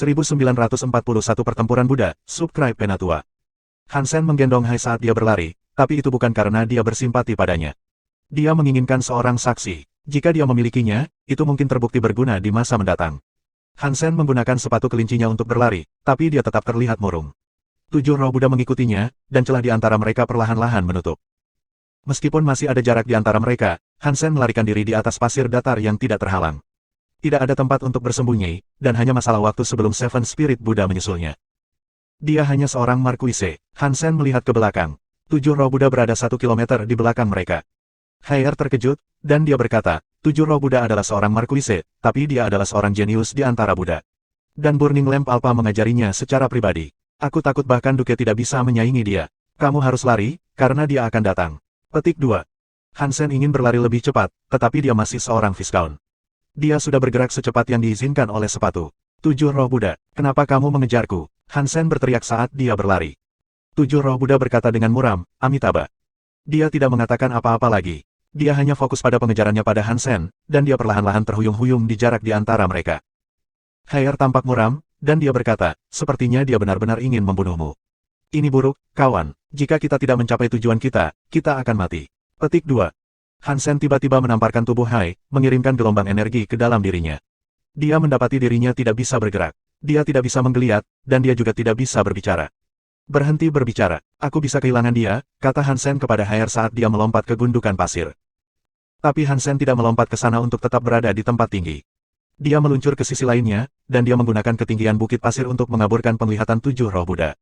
1941 Pertempuran Buddha, Subscribe Penatua. Hansen menggendong Hai saat dia berlari, tapi itu bukan karena dia bersimpati padanya. Dia menginginkan seorang saksi. Jika dia memilikinya, itu mungkin terbukti berguna di masa mendatang. Hansen menggunakan sepatu kelincinya untuk berlari, tapi dia tetap terlihat murung. 7 roh Buddha mengikutinya, dan celah di antara mereka perlahan-lahan menutup. Meskipun masih ada jarak di antara mereka, Hansen melarikan diri di atas pasir datar yang tidak terhalang. Tidak ada tempat untuk bersembunyi, dan hanya masalah waktu sebelum Seven Spirit Buddha menyusulnya. Dia hanya seorang markuise. Hansen melihat ke belakang. 7 roh Buddha berada 1 kilometer di belakang mereka. Haier terkejut, dan dia berkata, 7 roh Buddha adalah seorang markuise, tapi dia adalah seorang jenius di antara Buddha. Dan Burning Lamp Alpha mengajarinya secara pribadi. Aku takut bahkan Duke tidak bisa menyaingi dia. Kamu harus lari, karena dia akan datang. Petik 2. Hansen ingin berlari lebih cepat, tetapi dia masih seorang Viscount. Dia sudah bergerak secepat yang diizinkan oleh sepatu. 7 roh Buddha, kenapa kamu mengejarku? Hansen berteriak saat dia berlari. 7 roh Buddha berkata dengan muram, Amitabha. Dia tidak mengatakan apa-apa lagi. Dia hanya fokus pada pengejarannya pada Hansen, dan dia perlahan-lahan terhuyung-huyung di jarak di antara mereka. Haier tampak muram, dan dia berkata, sepertinya dia benar-benar ingin membunuhmu. Ini buruk, kawan. Jika kita tidak mencapai tujuan kita, kita akan mati. Petik 2. Hansen tiba-tiba menamparkan tubuh Hai, mengirimkan gelombang energi ke dalam dirinya. Dia mendapati dirinya tidak bisa bergerak. Dia tidak bisa menggeliat, dan dia juga tidak bisa berbicara. Berhenti berbicara. Aku bisa kehilangan dia, kata Hansen kepada Haier saat dia melompat ke gundukan pasir. Tapi Hansen tidak melompat ke sana untuk tetap berada di tempat tinggi. Dia meluncur ke sisi lainnya, dan dia menggunakan ketinggian bukit pasir untuk mengaburkan penglihatan 7 roh Buddha.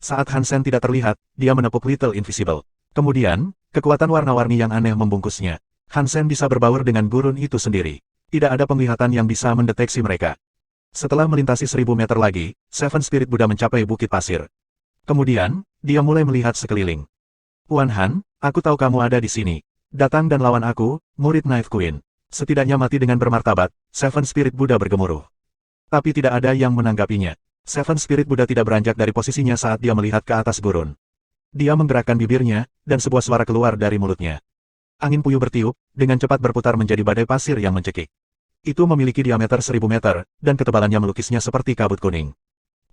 Saat Hansen tidak terlihat, dia menepuk Little Invisible. Kemudian, kekuatan warna-warni yang aneh membungkusnya. Hansen bisa berbaur dengan gurun itu sendiri. Tidak ada penglihatan yang bisa mendeteksi mereka. Setelah melintasi 1000 meter lagi, Seven Spirit Buddha mencapai bukit pasir. Kemudian, dia mulai melihat sekeliling. Puan Han, aku tahu kamu ada di sini. Datang dan lawan aku, murid Knife Queen. Setidaknya mati dengan bermartabat, Seven Spirit Buddha bergemuruh. Tapi tidak ada yang menanggapinya. Seven Spirit Buddha tidak beranjak dari posisinya saat dia melihat ke atas gurun. Dia menggerakkan bibirnya, dan sebuah suara keluar dari mulutnya. Angin puyuh bertiup, dengan cepat berputar menjadi badai pasir yang mencekik. Itu memiliki diameter 1000 meter, dan ketebalannya melukisnya seperti kabut kuning.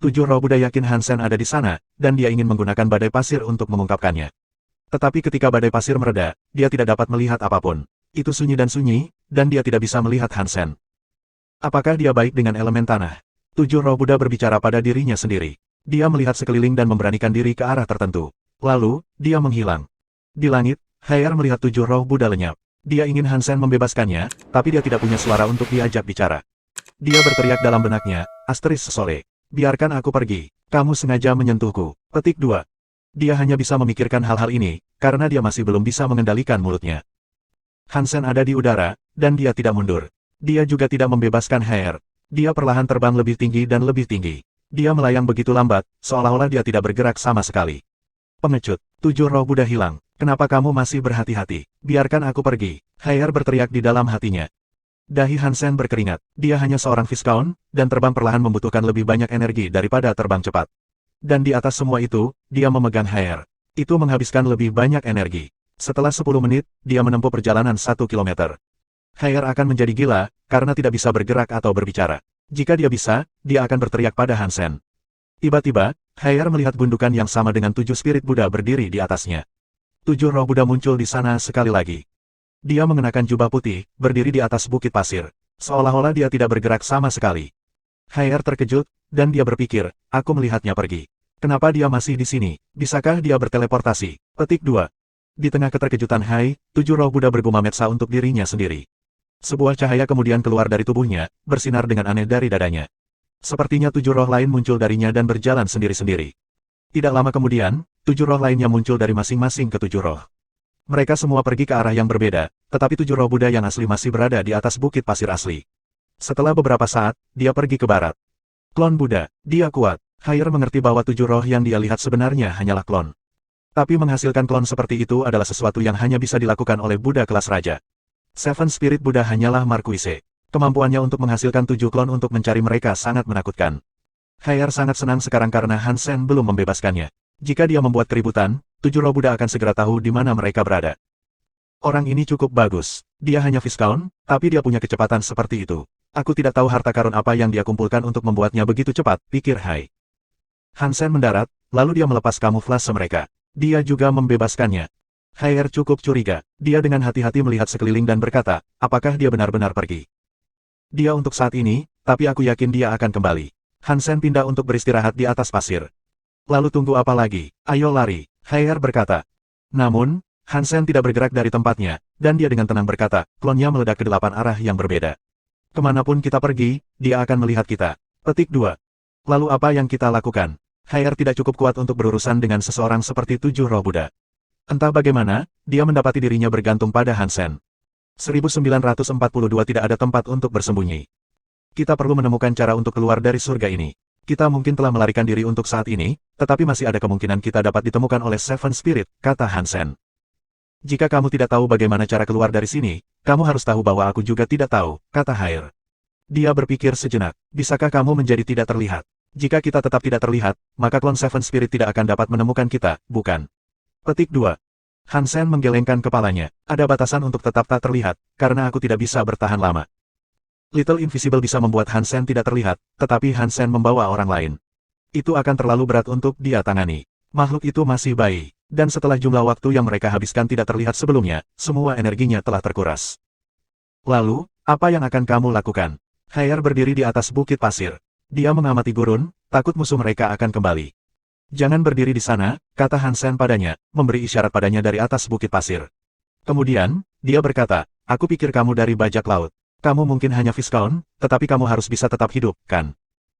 7 roh Buddha yakin Hansen ada di sana, dan dia ingin menggunakan badai pasir untuk mengungkapkannya. Tetapi ketika badai pasir mereda, dia tidak dapat melihat apapun. Itu sunyi, dan dia tidak bisa melihat Hansen. Apakah dia baik dengan elemen tanah? 7 roh Buddha berbicara pada dirinya sendiri. Dia melihat sekeliling dan memberanikan diri ke arah tertentu. Lalu, dia menghilang. Di langit, Haier melihat 7 roh Buddha lenyap. Dia ingin Hansen membebaskannya, tapi dia tidak punya suara untuk diajak bicara. Dia berteriak dalam benaknya, Asteris Sole. Biarkan aku pergi. Kamu sengaja menyentuhku. Petik 2. Dia hanya bisa memikirkan hal-hal ini, karena dia masih belum bisa mengendalikan mulutnya. Hansen ada di udara, dan dia tidak mundur. Dia juga tidak membebaskan Haier. Dia perlahan terbang lebih tinggi dan lebih tinggi. Dia melayang begitu lambat, seolah-olah dia tidak bergerak sama sekali. Pengecut, 7 roh Buddha hilang. Kenapa kamu masih berhati-hati? Biarkan aku pergi. Haier berteriak di dalam hatinya. Dahi Hansen berkeringat. Dia hanya seorang Viscount, dan terbang perlahan membutuhkan lebih banyak energi daripada terbang cepat. Dan di atas semua itu, dia memegang Haier. Itu menghabiskan lebih banyak energi. Setelah 10 menit, dia menempuh perjalanan 1 kilometer. Haier akan menjadi gila, karena tidak bisa bergerak atau berbicara. Jika dia bisa, dia akan berteriak pada Hansen. Tiba-tiba, Haier melihat gundukan yang sama dengan 7 spirit Buddha berdiri di atasnya. 7 roh Buddha muncul di sana sekali lagi. Dia mengenakan jubah putih, berdiri di atas bukit pasir. Seolah-olah dia tidak bergerak sama sekali. Haier terkejut, dan dia berpikir, aku melihatnya pergi. Kenapa dia masih di sini? Bisakah dia berteleportasi? Petik 2. Di tengah keterkejutan Hai, 7 roh Buddha bergumam metsa untuk dirinya sendiri. Sebuah cahaya kemudian keluar dari tubuhnya, bersinar dengan aneh dari dadanya. Sepertinya 7 roh lain muncul darinya dan berjalan sendiri-sendiri. Tidak lama kemudian, 7 roh lainnya muncul dari masing-masing ke 7 roh. Mereka semua pergi ke arah yang berbeda, tetapi 7 roh Buddha yang asli masih berada di atas bukit pasir asli. Setelah beberapa saat, dia pergi ke barat. Klon Buddha, dia kuat. Haier mengerti bahwa 7 roh yang dia lihat sebenarnya hanyalah klon. Tapi menghasilkan klon seperti itu adalah sesuatu yang hanya bisa dilakukan oleh Buddha kelas raja. Seven Spirit Buddha hanyalah markuise. Kemampuannya untuk menghasilkan 7 klon untuk mencari mereka sangat menakutkan. Haier sangat senang sekarang karena Hansen belum membebaskannya. Jika dia membuat keributan, 7 roh Buddha akan segera tahu di mana mereka berada. Orang ini cukup bagus. Dia hanya Viscount, tapi dia punya kecepatan seperti itu. Aku tidak tahu harta karun apa yang dia kumpulkan untuk membuatnya begitu cepat, pikir Hai. Hansen mendarat, lalu dia melepas kamuflase mereka. Dia juga membebaskannya. Haier cukup curiga. Dia dengan hati-hati melihat sekeliling dan berkata, apakah dia benar-benar pergi? Dia untuk saat ini, tapi aku yakin dia akan kembali. Hansen pindah untuk beristirahat di atas pasir. Lalu tunggu apa lagi? Ayo lari, Haier berkata. Namun, Hansen tidak bergerak dari tempatnya, dan dia dengan tenang berkata, klonnya meledak ke 8 arah yang berbeda. Kemanapun kita pergi, dia akan melihat kita. Petik 2. Lalu apa yang kita lakukan? Haier tidak cukup kuat untuk berurusan dengan seseorang seperti 7 roh Buddha. Entah bagaimana, dia mendapati dirinya bergantung pada Hansen. 1942 tidak ada tempat untuk bersembunyi. Kita perlu menemukan cara untuk keluar dari surga ini. Kita mungkin telah melarikan diri untuk saat ini, tetapi masih ada kemungkinan kita dapat ditemukan oleh Seven Spirit, kata Hansen. Jika kamu tidak tahu bagaimana cara keluar dari sini, kamu harus tahu bahwa aku juga tidak tahu, kata Haier. Dia berpikir sejenak, bisakah kamu menjadi tidak terlihat? Jika kita tetap tidak terlihat, maka klon Seven Spirit tidak akan dapat menemukan kita, bukan? Petik 2. Hansen menggelengkan kepalanya, ada batasan untuk tetap tak terlihat, karena aku tidak bisa bertahan lama. Little Invisible bisa membuat Hansen tidak terlihat, tetapi Hansen membawa orang lain. Itu akan terlalu berat untuk dia tangani. Makhluk itu masih bayi. Dan setelah jumlah waktu yang mereka habiskan tidak terlihat sebelumnya, semua energinya telah terkuras. Lalu, apa yang akan kamu lakukan? Haier berdiri di atas bukit pasir. Dia mengamati gurun, takut musuh mereka akan kembali. Jangan berdiri di sana, kata Hansen padanya, memberi isyarat padanya dari atas bukit pasir. Kemudian, dia berkata, aku pikir kamu dari bajak laut. Kamu mungkin hanya Viscount, tetapi kamu harus bisa tetap hidup, kan?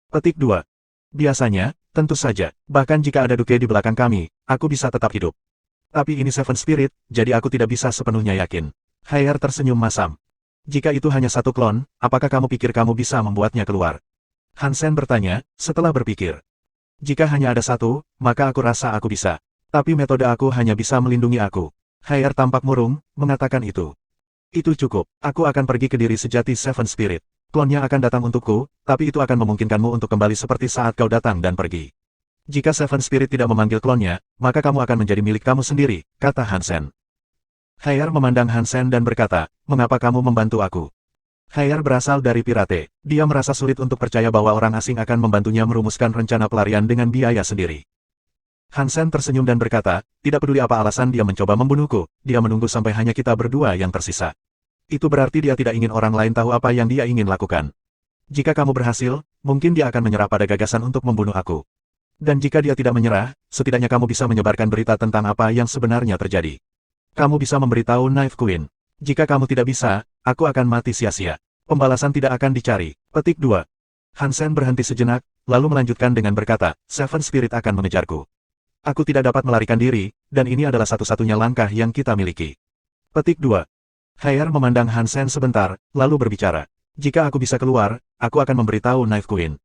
Petik 2. Biasanya, tentu saja, bahkan jika ada Duke di belakang kami, aku bisa tetap hidup. Tapi ini Seven Spirit, jadi aku tidak bisa sepenuhnya yakin. Haier tersenyum masam. Jika itu hanya satu klon, apakah kamu pikir kamu bisa membuatnya keluar? Hansen bertanya, setelah berpikir. Jika hanya ada satu, maka aku rasa aku bisa. Tapi metode aku hanya bisa melindungi aku. Haier tampak murung, mengatakan itu. Itu cukup, aku akan pergi ke diri sejati Seven Spirit. Klonnya akan datang untukku, tapi itu akan memungkinkanmu untuk kembali seperti saat kau datang dan pergi. Jika Seven Spirit tidak memanggil klonnya, maka kamu akan menjadi milik kamu sendiri, kata Hansen. Haier memandang Hansen dan berkata, mengapa kamu membantu aku? Haier berasal dari Pirate. Dia merasa sulit untuk percaya bahwa orang asing akan membantunya merumuskan rencana pelarian dengan biaya sendiri. Hansen tersenyum dan berkata, tidak peduli apa alasan dia mencoba membunuhku, dia menunggu sampai hanya kita berdua yang tersisa. Itu berarti dia tidak ingin orang lain tahu apa yang dia ingin lakukan. Jika kamu berhasil, mungkin dia akan menyerah pada gagasan untuk membunuh aku. Dan jika dia tidak menyerah, setidaknya kamu bisa menyebarkan berita tentang apa yang sebenarnya terjadi. Kamu bisa memberitahu Knife Queen. Jika kamu tidak bisa, aku akan mati sia-sia. Pembalasan tidak akan dicari. Petik 2. Hansen berhenti sejenak, lalu melanjutkan dengan berkata, Seven Spirit akan mengejarku. Aku tidak dapat melarikan diri, dan ini adalah satu-satunya langkah yang kita miliki. Petik 2. Haier memandang Hansen sebentar, lalu berbicara. Jika aku bisa keluar, aku akan memberitahu Knife Queen.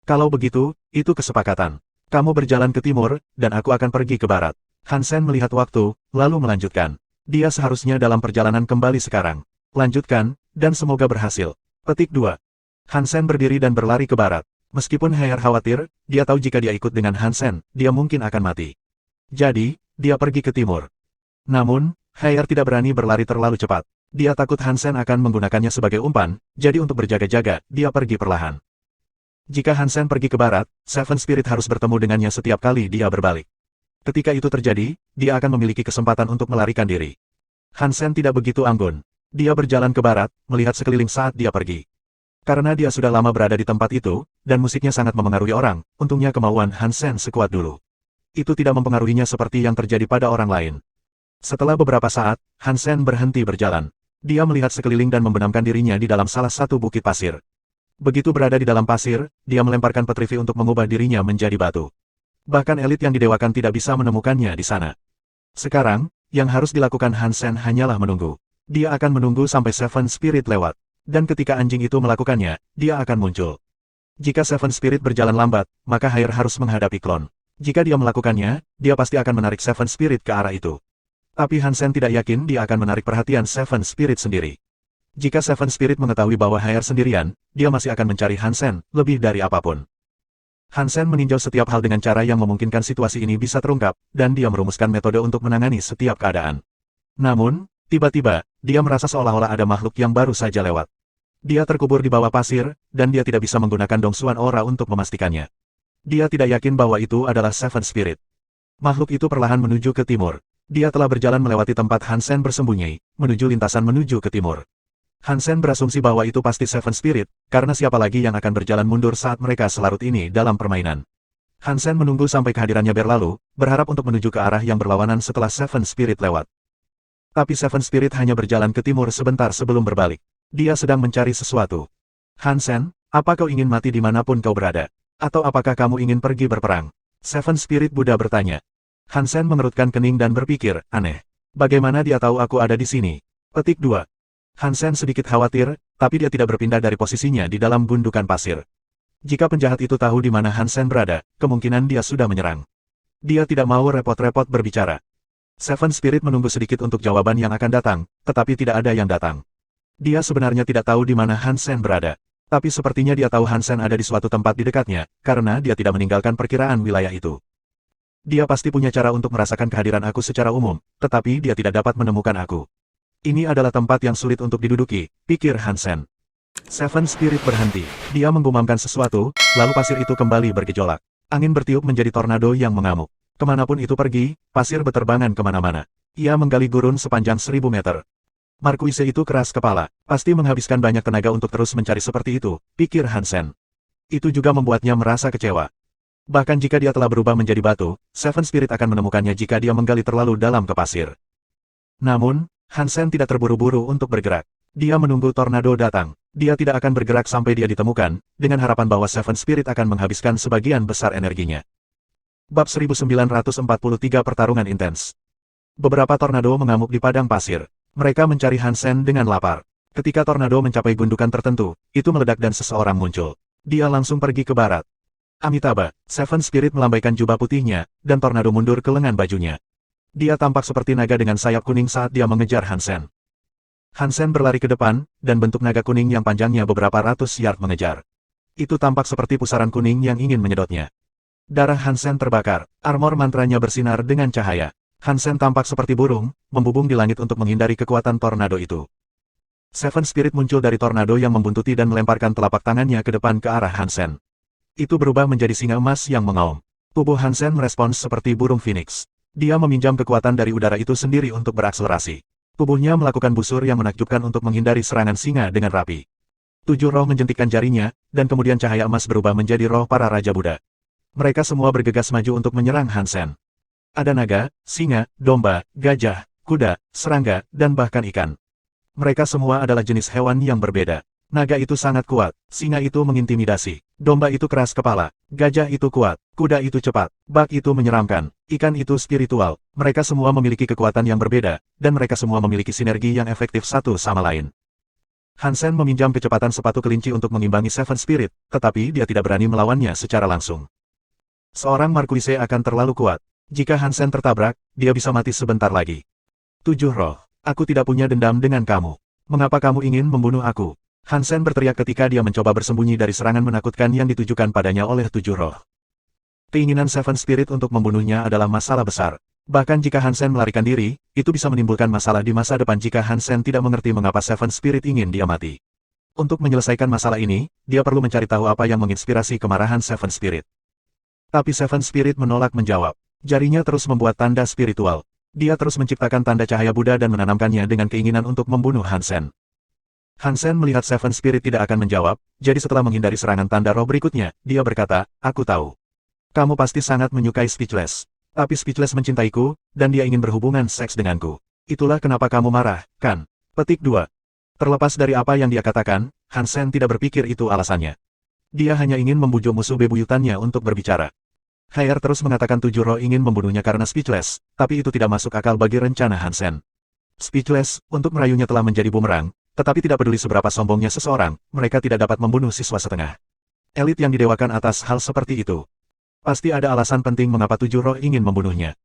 Kalau begitu, itu kesepakatan. Kamu berjalan ke timur, dan aku akan pergi ke barat. Hansen melihat waktu, lalu melanjutkan. Dia seharusnya dalam perjalanan kembali sekarang. Lanjutkan, dan semoga berhasil. Petik 2. Hansen berdiri dan berlari ke barat. Meskipun Haier khawatir, dia tahu jika dia ikut dengan Hansen, dia mungkin akan mati. Jadi, dia pergi ke timur. Namun, Haier tidak berani berlari terlalu cepat. Dia takut Hansen akan menggunakannya sebagai umpan, jadi untuk berjaga-jaga, dia pergi perlahan. Jika Hansen pergi ke barat, Seven Spirit harus bertemu dengannya setiap kali dia berbalik. Ketika itu terjadi, dia akan memiliki kesempatan untuk melarikan diri. Hansen tidak begitu anggun. Dia berjalan ke barat, melihat sekeliling saat dia pergi. Karena dia sudah lama berada di tempat itu, dan musiknya sangat memengaruhi orang, untungnya kemauan Hansen sekuat dulu. Itu tidak mempengaruhinya seperti yang terjadi pada orang lain. Setelah beberapa saat, Hansen berhenti berjalan. Dia melihat sekeliling dan membenamkan dirinya di dalam salah satu bukit pasir. Begitu berada di dalam pasir, dia melemparkan petrifi untuk mengubah dirinya menjadi batu. Bahkan elit yang didewakan tidak bisa menemukannya di sana. Sekarang, yang harus dilakukan Hansen hanyalah menunggu. Dia akan menunggu sampai Seven Spirit lewat. Dan ketika anjing itu melakukannya, dia akan muncul. Jika Seven Spirit berjalan lambat, maka Haier harus menghadapi klon. Jika dia melakukannya, dia pasti akan menarik Seven Spirit ke arah itu. Tapi Hansen tidak yakin dia akan menarik perhatian Seven Spirit sendiri. Jika Seven Spirit mengetahui bahwa Haier sendirian, dia masih akan mencari Hansen, lebih dari apapun. Hansen meninjau setiap hal dengan cara yang memungkinkan situasi ini bisa terungkap, dan dia merumuskan metode untuk menangani setiap keadaan. Namun, tiba-tiba, dia merasa seolah-olah ada makhluk yang baru saja lewat. Dia terkubur di bawah pasir, dan dia tidak bisa menggunakan Dongsuan Aura untuk memastikannya. Dia tidak yakin bahwa itu adalah Seven Spirit. Makhluk itu perlahan menuju ke timur. Dia telah berjalan melewati tempat Hansen bersembunyi, menuju lintasan menuju ke timur. Hansen berasumsi bahwa itu pasti Seven Spirit, karena siapa lagi yang akan berjalan mundur saat mereka selarut ini dalam permainan. Hansen menunggu sampai kehadirannya berlalu, berharap untuk menuju ke arah yang berlawanan setelah Seven Spirit lewat. Tapi Seven Spirit hanya berjalan ke timur sebentar sebelum berbalik. Dia sedang mencari sesuatu. Hansen, apa kau ingin mati dimanapun kau berada? Atau apakah kamu ingin pergi berperang? Seven Spirit Buddha bertanya. Hansen mengerutkan kening dan berpikir, aneh. Bagaimana dia tahu aku ada di sini? Petik 2. Hansen sedikit khawatir, tapi dia tidak berpindah dari posisinya di dalam gundukan pasir. Jika penjahat itu tahu di mana Hansen berada, kemungkinan dia sudah menyerang. Dia tidak mau repot-repot berbicara. Seven Spirit menunggu sedikit untuk jawaban yang akan datang, tetapi tidak ada yang datang. Dia sebenarnya tidak tahu di mana Hansen berada. Tapi sepertinya dia tahu Hansen ada di suatu tempat di dekatnya, karena dia tidak meninggalkan perkiraan wilayah itu. Dia pasti punya cara untuk merasakan kehadiran aku secara umum, tetapi dia tidak dapat menemukan aku. Ini adalah tempat yang sulit untuk diduduki, pikir Hansen. Seven Spirit berhenti. Dia menggumamkan sesuatu, lalu pasir itu kembali bergejolak. Angin bertiup menjadi tornado yang mengamuk. Kemanapun itu pergi, pasir beterbangan kemana-mana. Ia menggali gurun sepanjang 1000 meter. Markuise itu keras kepala, pasti menghabiskan banyak tenaga untuk terus mencari seperti itu, pikir Hansen. Itu juga membuatnya merasa kecewa. Bahkan jika dia telah berubah menjadi batu, Seven Spirit akan menemukannya jika dia menggali terlalu dalam ke pasir. Namun, Hansen tidak terburu-buru untuk bergerak. Dia menunggu tornado datang. Dia tidak akan bergerak sampai dia ditemukan, dengan harapan bahwa Seven Spirit akan menghabiskan sebagian besar energinya. Bab 1943 Pertarungan Intens. Beberapa tornado mengamuk di padang pasir. Mereka mencari Hansen dengan lapar. Ketika tornado mencapai gundukan tertentu, itu meledak dan seseorang muncul. Dia langsung pergi ke barat. Amitabha, Seven Spirit melambaikan jubah putihnya, dan tornado mundur ke lengan bajunya. Dia tampak seperti naga dengan sayap kuning saat dia mengejar Hansen. Hansen berlari ke depan, dan bentuk naga kuning yang panjangnya beberapa ratus yard mengejar. Itu tampak seperti pusaran kuning yang ingin menyedotnya. Darah Hansen terbakar, armor mantranya bersinar dengan cahaya. Hansen tampak seperti burung, membubung di langit untuk menghindari kekuatan tornado itu. Seven Spirit muncul dari tornado yang membuntuti dan melemparkan telapak tangannya ke depan ke arah Hansen. Itu berubah menjadi singa emas yang mengaum. Tubuh Hansen merespons seperti burung phoenix. Dia meminjam kekuatan dari udara itu sendiri untuk berakselerasi. Tubuhnya melakukan busur yang menakjubkan untuk menghindari serangan singa dengan rapi. 7 roh menjentikkan jarinya, dan kemudian cahaya emas berubah menjadi roh para Raja Buddha. Mereka semua bergegas maju untuk menyerang Hansen. Ada naga, singa, domba, gajah, kuda, serangga, dan bahkan ikan. Mereka semua adalah jenis hewan yang berbeda. Naga itu sangat kuat, singa itu mengintimidasi, domba itu keras kepala, gajah itu kuat, kuda itu cepat, bak itu menyeramkan, ikan itu spiritual. Mereka semua memiliki kekuatan yang berbeda, dan mereka semua memiliki sinergi yang efektif satu sama lain. Hansen meminjam kecepatan sepatu kelinci untuk mengimbangi Seven Spirit, tetapi dia tidak berani melawannya secara langsung. Seorang Markuise akan terlalu kuat. Jika Hansen tertabrak, dia bisa mati sebentar lagi. 7 roh, aku tidak punya dendam dengan kamu. Mengapa kamu ingin membunuh aku? Hansen berteriak ketika dia mencoba bersembunyi dari serangan menakutkan yang ditujukan padanya oleh 7 roh. Keinginan Seven Spirit untuk membunuhnya adalah masalah besar. Bahkan jika Hansen melarikan diri, itu bisa menimbulkan masalah di masa depan jika Hansen tidak mengerti mengapa Seven Spirit ingin dia mati. Untuk menyelesaikan masalah ini, dia perlu mencari tahu apa yang menginspirasi kemarahan Seven Spirit. Tapi Seven Spirit menolak menjawab. Jarinya terus membuat tanda spiritual. Dia terus menciptakan tanda cahaya Buddha dan menanamkannya dengan keinginan untuk membunuh Hansen. Hansen melihat Seven Spirit tidak akan menjawab, jadi setelah menghindari serangan tanda roh berikutnya, dia berkata, aku tahu. Kamu pasti sangat menyukai Speechless. Tapi Speechless mencintaiku, dan dia ingin berhubungan seks denganku. Itulah kenapa kamu marah, kan? Petik 2. Terlepas dari apa yang dia katakan, Hansen tidak berpikir itu alasannya. Dia hanya ingin membujuk musuh bebuyutannya untuk berbicara. Haier terus mengatakan 7 roh ingin membunuhnya karena Speechless, tapi itu tidak masuk akal bagi rencana Hansen. Speechless, untuk merayunya telah menjadi bumerang, tetapi tidak peduli seberapa sombongnya seseorang, mereka tidak dapat membunuh siswa setengah. Elit yang didewakan atas hal seperti itu. Pasti ada alasan penting mengapa 7 roh ingin membunuhnya.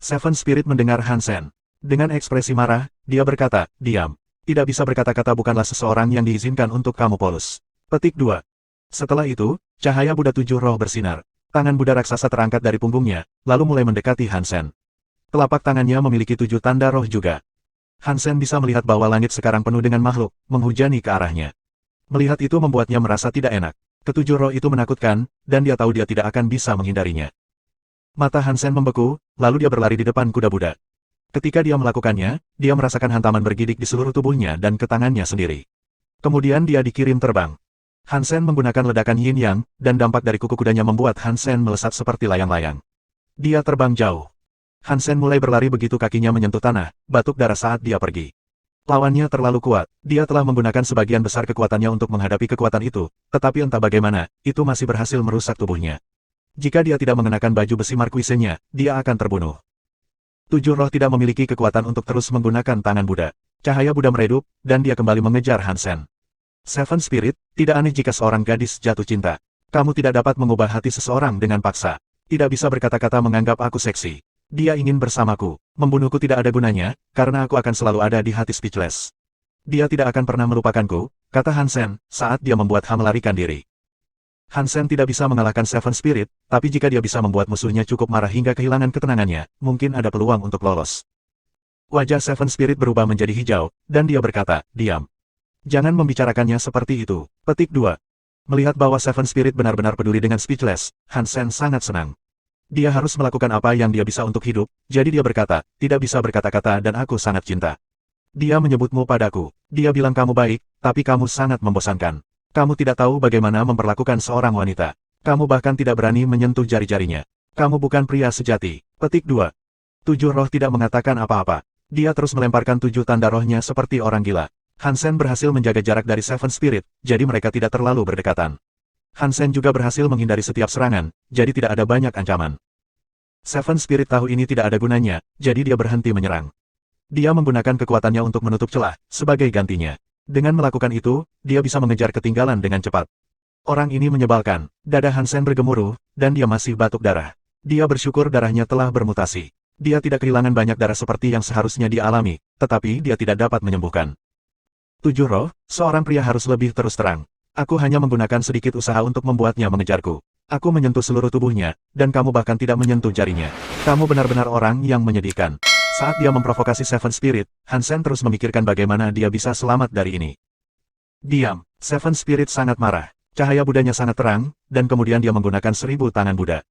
Seven Spirit mendengar Hansen. Dengan ekspresi marah, dia berkata, diam. Tidak bisa berkata-kata bukanlah seseorang yang diizinkan untuk kamu polos. Petik 2. Setelah itu, cahaya Buddha 7 roh bersinar. Tangan Buddha raksasa terangkat dari punggungnya, lalu mulai mendekati Hansen. Telapak tangannya memiliki 7 tanda roh juga. Hansen bisa melihat bahwa langit sekarang penuh dengan makhluk, menghujani ke arahnya. Melihat itu membuatnya merasa tidak enak. Ketujuh roh itu menakutkan, dan dia tahu dia tidak akan bisa menghindarinya. Mata Hansen membeku, lalu dia berlari di depan kuda Buddha. Ketika dia melakukannya, dia merasakan hantaman bergidik di seluruh tubuhnya dan ke tangannya sendiri. Kemudian dia dikirim terbang. Hansen menggunakan ledakan yin yang, dan dampak dari kuku kudanya membuat Hansen melesat seperti layang-layang. Dia terbang jauh. Hansen mulai berlari begitu kakinya menyentuh tanah, batuk darah saat dia pergi. Lawannya terlalu kuat, dia telah menggunakan sebagian besar kekuatannya untuk menghadapi kekuatan itu, tetapi entah bagaimana, itu masih berhasil merusak tubuhnya. Jika dia tidak mengenakan baju besi markuisenya, dia akan terbunuh. Tujuh roh tidak memiliki kekuatan untuk terus menggunakan tangan Buddha. Cahaya Buddha meredup, dan dia kembali mengejar Hansen. Seven Spirit, tidak aneh jika seorang gadis jatuh cinta. Kamu tidak dapat mengubah hati seseorang dengan paksa. Tidak bisa berkata-kata menganggap aku seksi. Dia ingin bersamaku. Membunuhku tidak ada gunanya, karena aku akan selalu ada di hati Speechless. Dia tidak akan pernah melupakanku, kata Hansen, saat dia membuat Ha melarikan diri. Hansen tidak bisa mengalahkan Seven Spirit, tapi jika dia bisa membuat musuhnya cukup marah hingga kehilangan ketenangannya, mungkin ada peluang untuk lolos. Wajah Seven Spirit berubah menjadi hijau, dan dia berkata, diam. Jangan membicarakannya seperti itu. Petik 2. Melihat bahwa Seven Spirit benar-benar peduli dengan Speechless, Hansen sangat senang. Dia harus melakukan apa yang dia bisa untuk hidup, jadi dia berkata, tidak bisa berkata-kata dan aku sangat cinta. Dia menyebutmu padaku. Dia bilang kamu baik, tapi kamu sangat membosankan. Kamu tidak tahu bagaimana memperlakukan seorang wanita. Kamu bahkan tidak berani menyentuh jari-jarinya. Kamu bukan pria sejati. Petik 2. Tujuh roh tidak mengatakan apa-apa. Dia terus melemparkan tujuh tanda rohnya seperti orang gila. Hansen berhasil menjaga jarak dari Seven Spirit, jadi mereka tidak terlalu berdekatan. Hansen juga berhasil menghindari setiap serangan, jadi tidak ada banyak ancaman. Seven Spirit tahu ini tidak ada gunanya, jadi dia berhenti menyerang. Dia menggunakan kekuatannya untuk menutup celah, sebagai gantinya. Dengan melakukan itu, dia bisa mengejar ketinggalan dengan cepat. Orang ini menyebalkan. Dada Hansen bergemuruh, dan dia masih batuk darah. Dia bersyukur darahnya telah bermutasi. Dia tidak kehilangan banyak darah seperti yang seharusnya dia alami, tetapi dia tidak dapat menyembuhkan. Tujuh roh, seorang pria harus lebih terus terang. Aku hanya menggunakan sedikit usaha untuk membuatnya mengejarku. Aku menyentuh seluruh tubuhnya, dan kamu bahkan tidak menyentuh jarinya. Kamu benar-benar orang yang menyedihkan. Saat dia memprovokasi Seven Spirit, Hansen terus memikirkan bagaimana dia bisa selamat dari ini. Diam. Seven Spirit sangat marah. Cahaya Budanya sangat terang, dan kemudian dia menggunakan 1000 tangan Buddha.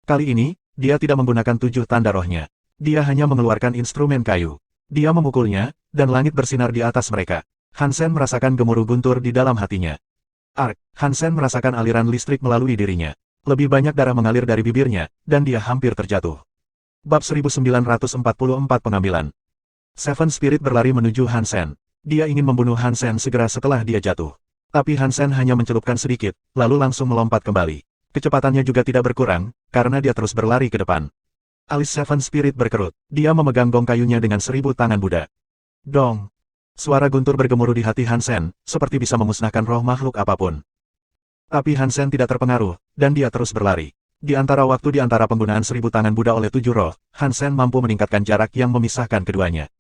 Kali ini, dia tidak menggunakan 7 tanda rohnya. Dia hanya mengeluarkan instrumen kayu. Dia memukulnya, dan langit bersinar di atas mereka. Hansen merasakan gemuruh guntur di dalam hatinya. Ark. Hansen merasakan aliran listrik melalui dirinya. Lebih banyak darah mengalir dari bibirnya, dan dia hampir terjatuh. Bab 1944 Pengambilan. Seven Spirit berlari menuju Hansen. Dia ingin membunuh Hansen segera setelah dia jatuh. Tapi Hansen hanya mencelupkan sedikit, lalu langsung melompat kembali. Kecepatannya juga tidak berkurang, karena dia terus berlari ke depan. Alis Seven Spirit berkerut. Dia memegang gong kayunya dengan 1000 tangan Buddha. Dong. Suara guntur bergemuruh di hati Hansen, seperti bisa memusnahkan roh makhluk apapun. Tapi Hansen tidak terpengaruh, dan dia terus berlari. Di antara penggunaan 1000 tangan Buddha oleh tujuh roh, Hansen mampu meningkatkan jarak yang memisahkan keduanya.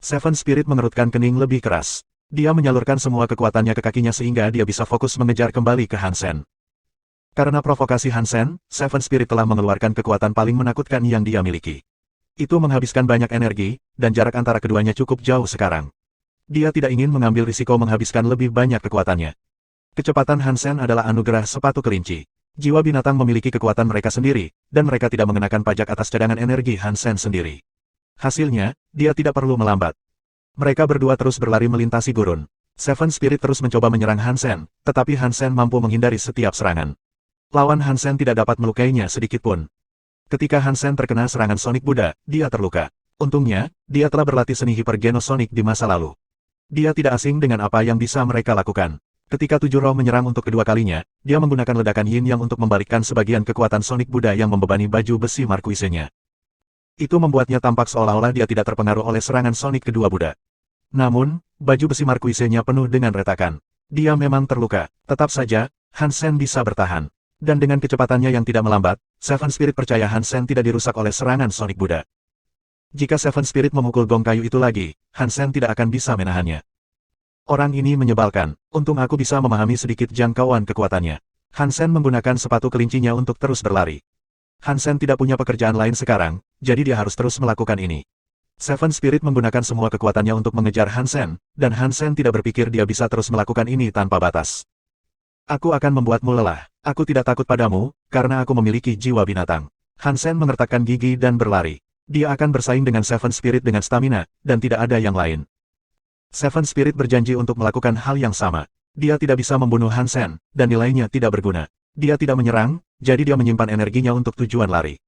Seven Spirit mengerutkan kening lebih keras. Dia menyalurkan semua kekuatannya ke kakinya sehingga dia bisa fokus mengejar kembali ke Hansen. Karena provokasi Hansen, Seven Spirit telah mengeluarkan kekuatan paling menakutkan yang dia miliki. Itu menghabiskan banyak energi, dan jarak antara keduanya cukup jauh sekarang. Dia tidak ingin mengambil risiko menghabiskan lebih banyak kekuatannya. Kecepatan Hansen adalah anugerah sepatu kelinci. Jiwa binatang memiliki kekuatan mereka sendiri, dan mereka tidak mengenakan pajak atas cadangan energi Hansen sendiri. Hasilnya, dia tidak perlu melambat. Mereka berdua terus berlari melintasi gurun. Seven Spirit terus mencoba menyerang Hansen, tetapi Hansen mampu menghindari setiap serangan. Lawan Hansen tidak dapat melukainya sedikitpun. Ketika Hansen terkena serangan Sonic Buddha, dia terluka. Untungnya, dia telah berlatih seni hipergenosonic di masa lalu. Dia tidak asing dengan apa yang bisa mereka lakukan. Ketika tujuh roh menyerang untuk kedua kalinya, dia menggunakan ledakan yin yang untuk membalikkan sebagian kekuatan Sonic Buddha yang membebani baju besi markuisenya. Itu membuatnya tampak seolah-olah dia tidak terpengaruh oleh serangan Sonic kedua Buddha. Namun, baju besi markuisenya penuh dengan retakan. Dia memang terluka. Tetap saja, Hansen bisa bertahan. Dan dengan kecepatannya yang tidak melambat, Seven Spirit percaya Hansen tidak dirusak oleh serangan Sonic Buddha. Jika Seven Spirit memukul gong kayu itu lagi, Hansen tidak akan bisa menahannya. Orang ini menyebalkan. Untung aku bisa memahami sedikit jangkauan kekuatannya. Hansen menggunakan sepatu kelincinya untuk terus berlari. Hansen tidak punya pekerjaan lain sekarang, jadi dia harus terus melakukan ini. Seven Spirit menggunakan semua kekuatannya untuk mengejar Hansen, dan Hansen tidak berpikir dia bisa terus melakukan ini tanpa batas. Aku akan membuatmu lelah. Aku tidak takut padamu, karena aku memiliki jiwa binatang. Hansen mengertakkan gigi dan berlari. Dia akan bersaing dengan Seven Spirit dengan stamina, dan tidak ada yang lain. Seven Spirit berjanji untuk melakukan hal yang sama. Dia tidak bisa membunuh Hansen, dan nilainya tidak berguna. Dia tidak menyerang, jadi dia menyimpan energinya untuk tujuan lari.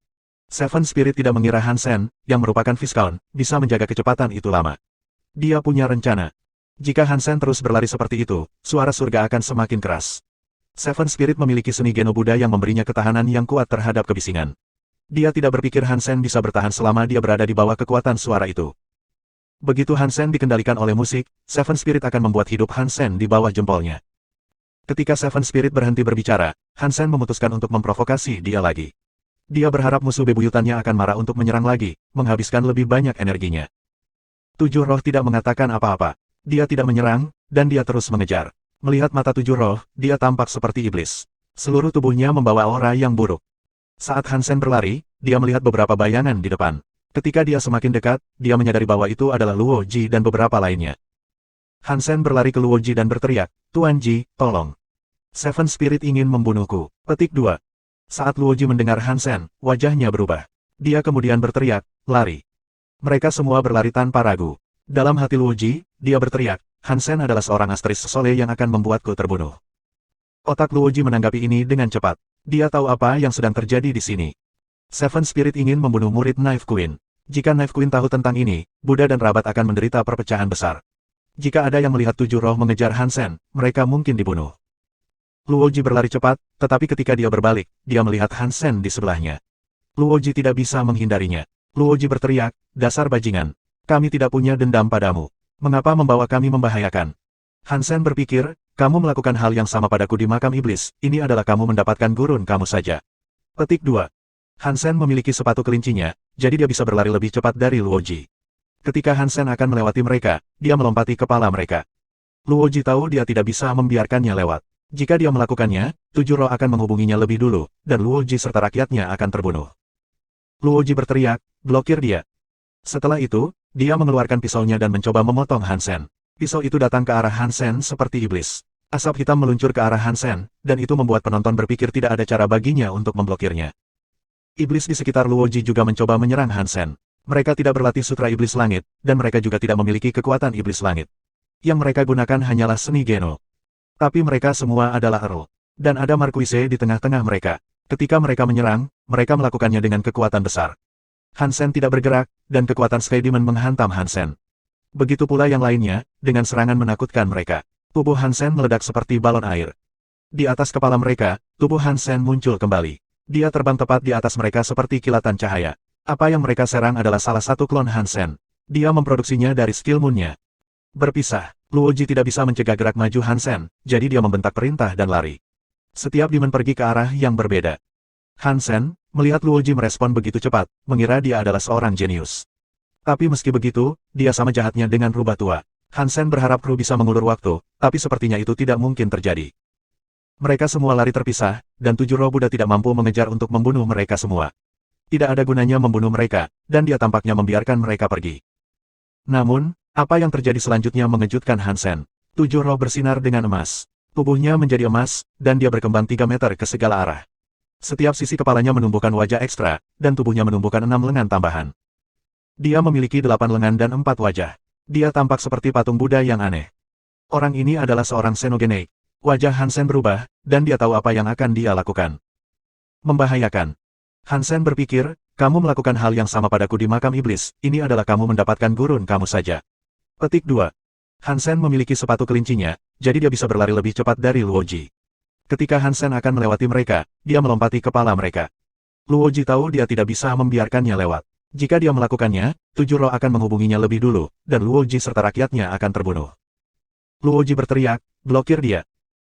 Seven Spirit tidak mengira Hansen, yang merupakan Viscount, bisa menjaga kecepatan itu lama. Dia punya rencana. Jika Hansen terus berlari seperti itu, suara surga akan semakin keras. Seven Spirit memiliki seni Geno Buddha yang memberinya ketahanan yang kuat terhadap kebisingan. Dia tidak berpikir Hansen bisa bertahan selama dia berada di bawah kekuatan suara itu. Begitu Hansen dikendalikan oleh musik, Seven Spirit akan membuat hidup Hansen di bawah jempolnya. Ketika Seven Spirit berhenti berbicara, Hansen memutuskan untuk memprovokasi dia lagi. Dia berharap musuh bebuyutannya akan marah untuk menyerang lagi, menghabiskan lebih banyak energinya. Tujuh roh tidak mengatakan apa-apa. Dia tidak menyerang, dan dia terus mengejar. Melihat mata tujuh roh, dia tampak seperti iblis. Seluruh tubuhnya membawa aura yang buruk. Saat Hansen berlari, dia melihat beberapa bayangan di depan. Ketika dia semakin dekat, dia menyadari bahwa itu adalah Luo Ji dan beberapa lainnya. Hansen berlari ke Luo Ji dan berteriak, "Tuan Ji, tolong. Seven Spirit ingin membunuhku." Petik 2. Saat Luo Ji mendengar Hansen, wajahnya berubah. Dia kemudian berteriak, "Lari." Mereka semua berlari tanpa ragu. Dalam hati Luo Ji, dia berteriak, Hansen adalah seorang aktris sole yang akan membuatku terbunuh. Otak Luo Ji menanggapi ini dengan cepat. Dia tahu apa yang sedang terjadi di sini. Seven Spirit ingin membunuh murid Knife Queen. Jika Knife Queen tahu tentang ini, Buddha dan Rabat akan menderita perpecahan besar. Jika ada yang melihat tujuh roh mengejar Hansen, mereka mungkin dibunuh. Luo Ji berlari cepat, tetapi ketika dia berbalik, dia melihat Hansen di sebelahnya. Luo Ji tidak bisa menghindarinya. Luo Ji berteriak, "Dasar bajingan. Kami tidak punya dendam padamu. Mengapa membawa kami membahayakan?" Hansen berpikir, "Kamu melakukan hal yang sama padaku di makam iblis, ini adalah kamu mendapatkan gurun kamu saja." Petik 2. Hansen memiliki sepatu kelincinya, jadi dia bisa berlari lebih cepat dari Luo Ji. Ketika Hansen akan melewati mereka, dia melompati kepala mereka. Luo Ji tahu dia tidak bisa membiarkannya lewat. Jika dia melakukannya, tujuh roh akan menghubunginya lebih dulu, dan Luo Ji serta rakyatnya akan terbunuh. Luo Ji berteriak, "Blokir dia." Setelah itu, dia mengeluarkan pisaunya dan mencoba memotong Hansen. Pisau itu datang ke arah Hansen seperti iblis. Asap hitam meluncur ke arah Hansen, dan itu membuat penonton berpikir tidak ada cara baginya untuk memblokirnya. Iblis di sekitar Luo Ji juga mencoba menyerang Hansen. Mereka tidak berlatih sutra iblis langit, dan mereka juga tidak memiliki kekuatan iblis langit. Yang mereka gunakan hanyalah seni Geno. Tapi mereka semua adalah Earl. Dan ada Marquise di tengah-tengah mereka. Ketika mereka menyerang, mereka melakukannya dengan kekuatan besar. Hansen tidak bergerak, dan kekuatan Sky Demon menghantam Hansen. Begitu pula yang lainnya, dengan serangan menakutkan mereka. Tubuh Hansen meledak seperti balon air. Di atas kepala mereka, tubuh Hansen muncul kembali. Dia terbang tepat di atas mereka seperti kilatan cahaya. Apa yang mereka serang adalah salah satu klon Hansen. Dia memproduksinya dari skill moon-nya. Berpisah. Luo Ji tidak bisa mencegah gerak maju Hansen, jadi dia membentak perintah dan lari. Setiap demon pergi ke arah yang berbeda. Hansen, melihat Luo Ji merespon begitu cepat, mengira dia adalah seorang jenius. Tapi meski begitu, dia sama jahatnya dengan rubah tua. Hansen berharap kru bisa mengulur waktu, tapi sepertinya itu tidak mungkin terjadi. Mereka semua lari terpisah, dan tujuh roh Buddha tidak mampu mengejar untuk membunuh mereka semua. Tidak ada gunanya membunuh mereka, dan dia tampaknya membiarkan mereka pergi. Namun, apa yang terjadi selanjutnya mengejutkan Hansen. Tujuh roh bersinar dengan emas. Tubuhnya menjadi emas, dan dia berkembang 3 meter ke segala arah. Setiap sisi kepalanya menumbuhkan wajah ekstra, dan tubuhnya menumbuhkan 6 lengan tambahan. Dia memiliki 8 lengan dan 4 wajah. Dia tampak seperti patung Buddha yang aneh. Orang ini adalah seorang Xenogeneik. Wajah Hansen berubah, dan dia tahu apa yang akan dia lakukan. Membahayakan. Hansen berpikir, kamu melakukan hal yang sama padaku di makam iblis, ini adalah kamu mendapatkan gurun kamu saja. Petik 2. Hansen memiliki sepatu kelincinya, jadi dia bisa berlari lebih cepat dari Luo Ji. Ketika Hansen akan melewati mereka, dia melompati kepala mereka. Luo Ji tahu dia tidak bisa membiarkannya lewat. Jika dia melakukannya, tujuh roh akan menghubunginya lebih dulu, dan Luo Ji serta rakyatnya akan terbunuh. Luo Ji berteriak, "Blokir dia."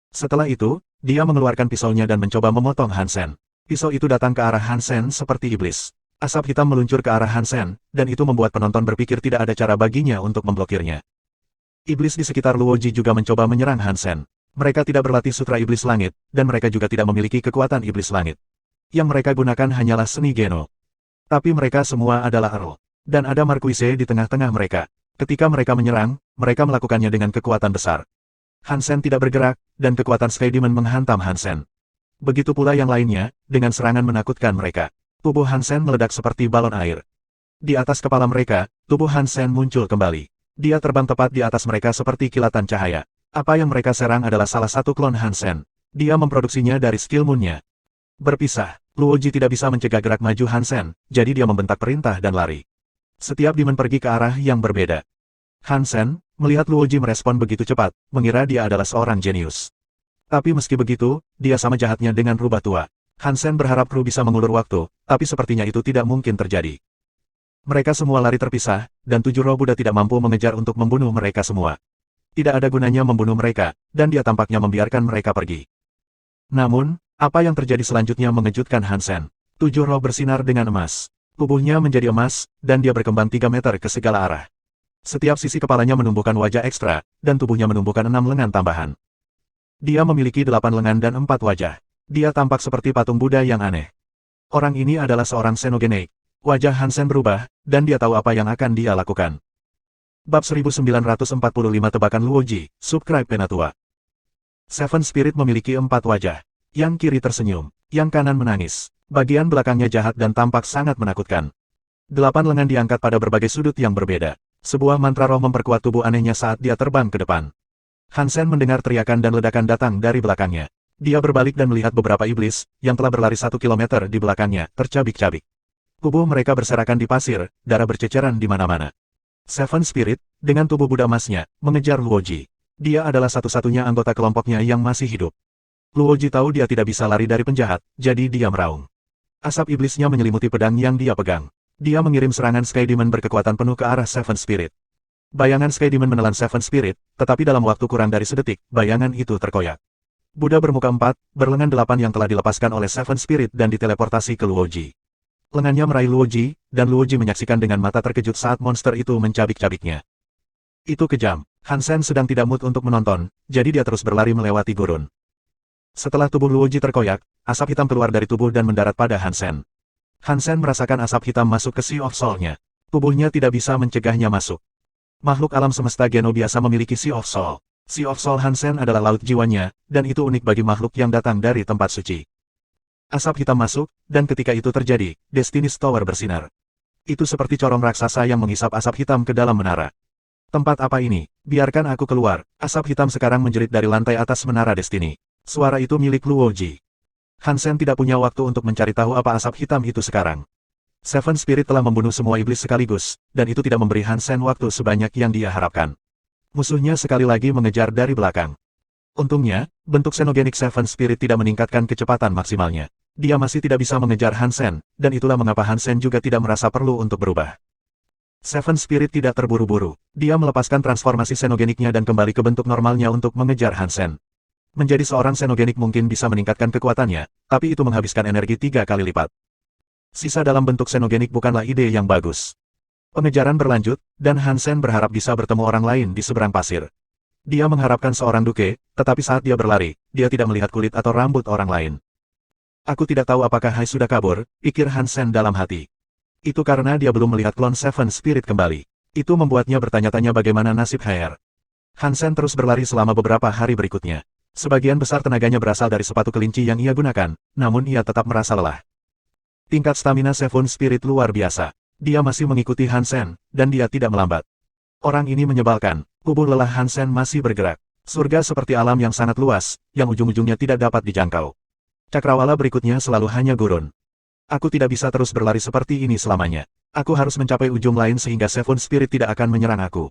Setelah itu, dia mengeluarkan pisaunya dan mencoba memotong Hansen. Pisau itu datang ke arah Hansen seperti iblis. Asap hitam meluncur ke arah Hansen, dan itu membuat penonton berpikir tidak ada cara baginya untuk memblokirnya. Iblis di sekitar Luo Ji juga mencoba menyerang Hansen. Mereka tidak berlatih sutra iblis langit, dan mereka juga tidak memiliki kekuatan iblis langit. Yang mereka gunakan hanyalah seni Geno. Tapi mereka semua adalah Earl. Dan ada Marquise di tengah-tengah mereka. Ketika mereka menyerang, mereka melakukannya dengan kekuatan besar. Hansen tidak bergerak, dan kekuatan Sky Demon menghantam Hansen. Begitu pula yang lainnya, dengan serangan menakutkan mereka. Tubuh Hansen meledak seperti balon air. Di atas kepala mereka, tubuh Hansen muncul kembali. Dia terbang tepat di atas mereka seperti kilatan cahaya. Apa yang mereka serang adalah salah satu klon Hansen. Dia memproduksinya dari skill Moon-nya. Berpisah, Luoji tidak bisa mencegah gerak maju Hansen, jadi dia membentak perintah dan lari. Setiap demon pergi ke arah yang berbeda. Hansen, melihat Luoji merespon begitu cepat, mengira dia adalah seorang jenius. Tapi meski begitu, dia sama jahatnya dengan rubah tua. Hansen berharap kru bisa mengulur waktu, tapi sepertinya itu tidak mungkin terjadi. Mereka semua lari terpisah, dan 7 roh Buddha tidak mampu mengejar untuk membunuh mereka semua. Tidak ada gunanya membunuh mereka, dan dia tampaknya membiarkan mereka pergi. Namun, apa yang terjadi selanjutnya mengejutkan Hansen. 7 roh bersinar dengan emas. Tubuhnya menjadi emas, dan dia berkembang 3 meter ke segala arah. Setiap sisi kepalanya menumbuhkan wajah ekstra, dan tubuhnya menumbuhkan 6 lengan tambahan. Dia memiliki 8 lengan dan 4 wajah. Dia tampak seperti patung Buddha yang aneh. Orang ini adalah seorang Xenogenik. Wajah Hansen berubah, dan dia tahu apa yang akan dia lakukan. Bab 1945 Tebakan Luoji, Subscribe Penatua. Seven Spirit memiliki 4 wajah. Yang kiri tersenyum, yang kanan menangis. Bagian belakangnya jahat dan tampak sangat menakutkan. 8 lengan diangkat pada berbagai sudut yang berbeda. Sebuah mantra roh memperkuat tubuh anehnya saat dia terbang ke depan. Hansen mendengar teriakan dan ledakan datang dari belakangnya. Dia berbalik dan melihat beberapa iblis, yang telah berlari 1 kilometer di belakangnya, tercabik-cabik. Tubuh mereka berserakan di pasir, darah berceceran di mana-mana. Seven Spirit, dengan tubuh Buddha emasnya, mengejar Luoji. Dia adalah satu-satunya anggota kelompoknya yang masih hidup. Luoji tahu dia tidak bisa lari dari penjahat, jadi dia meraung. Asap iblisnya menyelimuti pedang yang dia pegang. Dia mengirim serangan Sky Demon berkekuatan penuh ke arah Seven Spirit. Bayangan Sky Demon menelan Seven Spirit, tetapi dalam waktu kurang dari sedetik, bayangan itu terkoyak. Buddha bermuka 4, berlengan 8 yang telah dilepaskan oleh Seven Spirit dan diteleportasi ke Luoji. Lengannya meraih Luoji, dan Luoji menyaksikan dengan mata terkejut saat monster itu mencabik-cabiknya. Itu kejam. Hansen sedang tidak mood untuk menonton, jadi dia terus berlari melewati gurun. Setelah tubuh Luoji terkoyak, asap hitam keluar dari tubuh dan mendarat pada Hansen. Hansen merasakan asap hitam masuk ke Sea of Soul-nya. Tubuhnya tidak bisa mencegahnya masuk. Makhluk alam semesta Geno biasa memiliki Sea of Soul. Sea of Soul Hansen adalah laut jiwanya, dan itu unik bagi makhluk yang datang dari tempat suci. Asap hitam masuk, dan ketika itu terjadi, Destiny's Tower bersinar. Itu seperti corong raksasa yang menghisap asap hitam ke dalam menara. Tempat apa ini? Biarkan aku keluar. Asap hitam sekarang menjerit dari lantai atas menara Destiny. Suara itu milik Luoji. Hansen tidak punya waktu untuk mencari tahu apa asap hitam itu sekarang. Seven Spirit telah membunuh semua iblis sekaligus, dan itu tidak memberi Hansen waktu sebanyak yang dia harapkan. Musuhnya sekali lagi mengejar dari belakang. Untungnya, bentuk Xenogenik Seven Spirit tidak meningkatkan kecepatan maksimalnya. Dia masih tidak bisa mengejar Hansen, dan itulah mengapa Hansen juga tidak merasa perlu untuk berubah. Seven Spirit tidak terburu-buru. Dia melepaskan transformasi Xenogeniknya dan kembali ke bentuk normalnya untuk mengejar Hansen. Menjadi seorang Xenogenik mungkin bisa meningkatkan kekuatannya, tapi itu menghabiskan energi 3 kali lipat. Sisa dalam bentuk Xenogenik bukanlah ide yang bagus. Pengejaran berlanjut, dan Hansen berharap bisa bertemu orang lain di seberang pasir. Dia mengharapkan seorang duke, tetapi saat dia berlari, dia tidak melihat kulit atau rambut orang lain. Aku tidak tahu apakah Hai sudah kabur, pikir Hansen dalam hati. Itu karena dia belum melihat klon Seven Spirit kembali. Itu membuatnya bertanya-tanya bagaimana nasib Hair. Hansen terus berlari selama beberapa hari berikutnya. Sebagian besar tenaganya berasal dari sepatu kelinci yang ia gunakan, namun ia tetap merasa lelah. Tingkat stamina Seven Spirit luar biasa. Dia masih mengikuti Hansen, dan dia tidak melambat. Orang ini menyebalkan. Tubuh lelah Hansen masih bergerak. Surga seperti alam yang sangat luas, yang ujung-ujungnya tidak dapat dijangkau. Cakrawala berikutnya selalu hanya gurun. Aku tidak bisa terus berlari seperti ini selamanya. Aku harus mencapai ujung lain sehingga Seven Spirit tidak akan menyerang aku.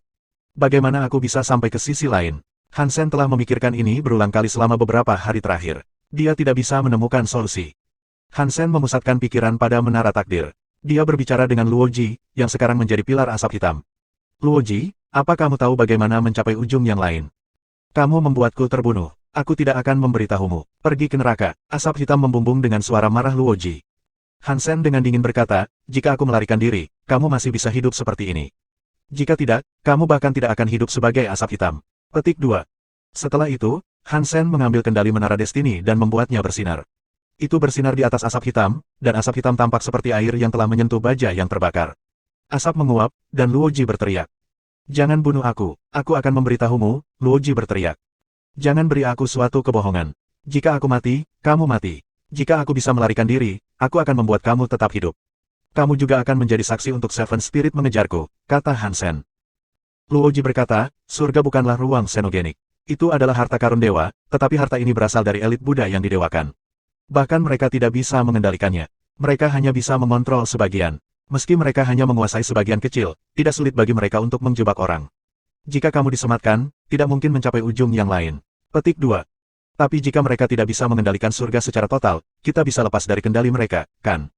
Bagaimana aku bisa sampai ke sisi lain? Hansen telah memikirkan ini berulang kali selama beberapa hari terakhir. Dia tidak bisa menemukan solusi. Hansen memusatkan pikiran pada menara takdir. Dia berbicara dengan Luoji, yang sekarang menjadi pilar asap hitam. Luoji, apa kamu tahu bagaimana mencapai ujung yang lain? Kamu membuatku terbunuh. Aku tidak akan memberitahumu. Pergi ke neraka. Asap hitam membumbung dengan suara marah Luoji. Hansen dengan dingin berkata, jika aku melarikan diri, kamu masih bisa hidup seperti ini. Jika tidak, kamu bahkan tidak akan hidup sebagai asap hitam. Petik 2. Setelah itu, Hansen mengambil kendali menara Destiny dan membuatnya bersinar. Itu bersinar di atas asap hitam, dan asap hitam tampak seperti air yang telah menyentuh baja yang terbakar. Asap menguap, dan Luoji berteriak. Jangan bunuh aku akan memberitahumu, Luoji berteriak. Jangan beri aku suatu kebohongan. Jika aku mati, kamu mati. Jika aku bisa melarikan diri, aku akan membuat kamu tetap hidup. Kamu juga akan menjadi saksi untuk Seven Spirit mengejarku, kata Hansen. Luoji berkata, surga bukanlah ruang xenogenik. Itu adalah harta karun dewa, tetapi harta ini berasal dari elit Buddha yang didewakan. Bahkan mereka tidak bisa mengendalikannya. Mereka hanya bisa mengontrol sebagian. Meski mereka hanya menguasai sebagian kecil, tidak sulit bagi mereka untuk menjebak orang. Jika kamu disematkan, tidak mungkin mencapai ujung yang lain. Petik 2. Tapi jika mereka tidak bisa mengendalikan surga secara total, kita bisa lepas dari kendali mereka, kan?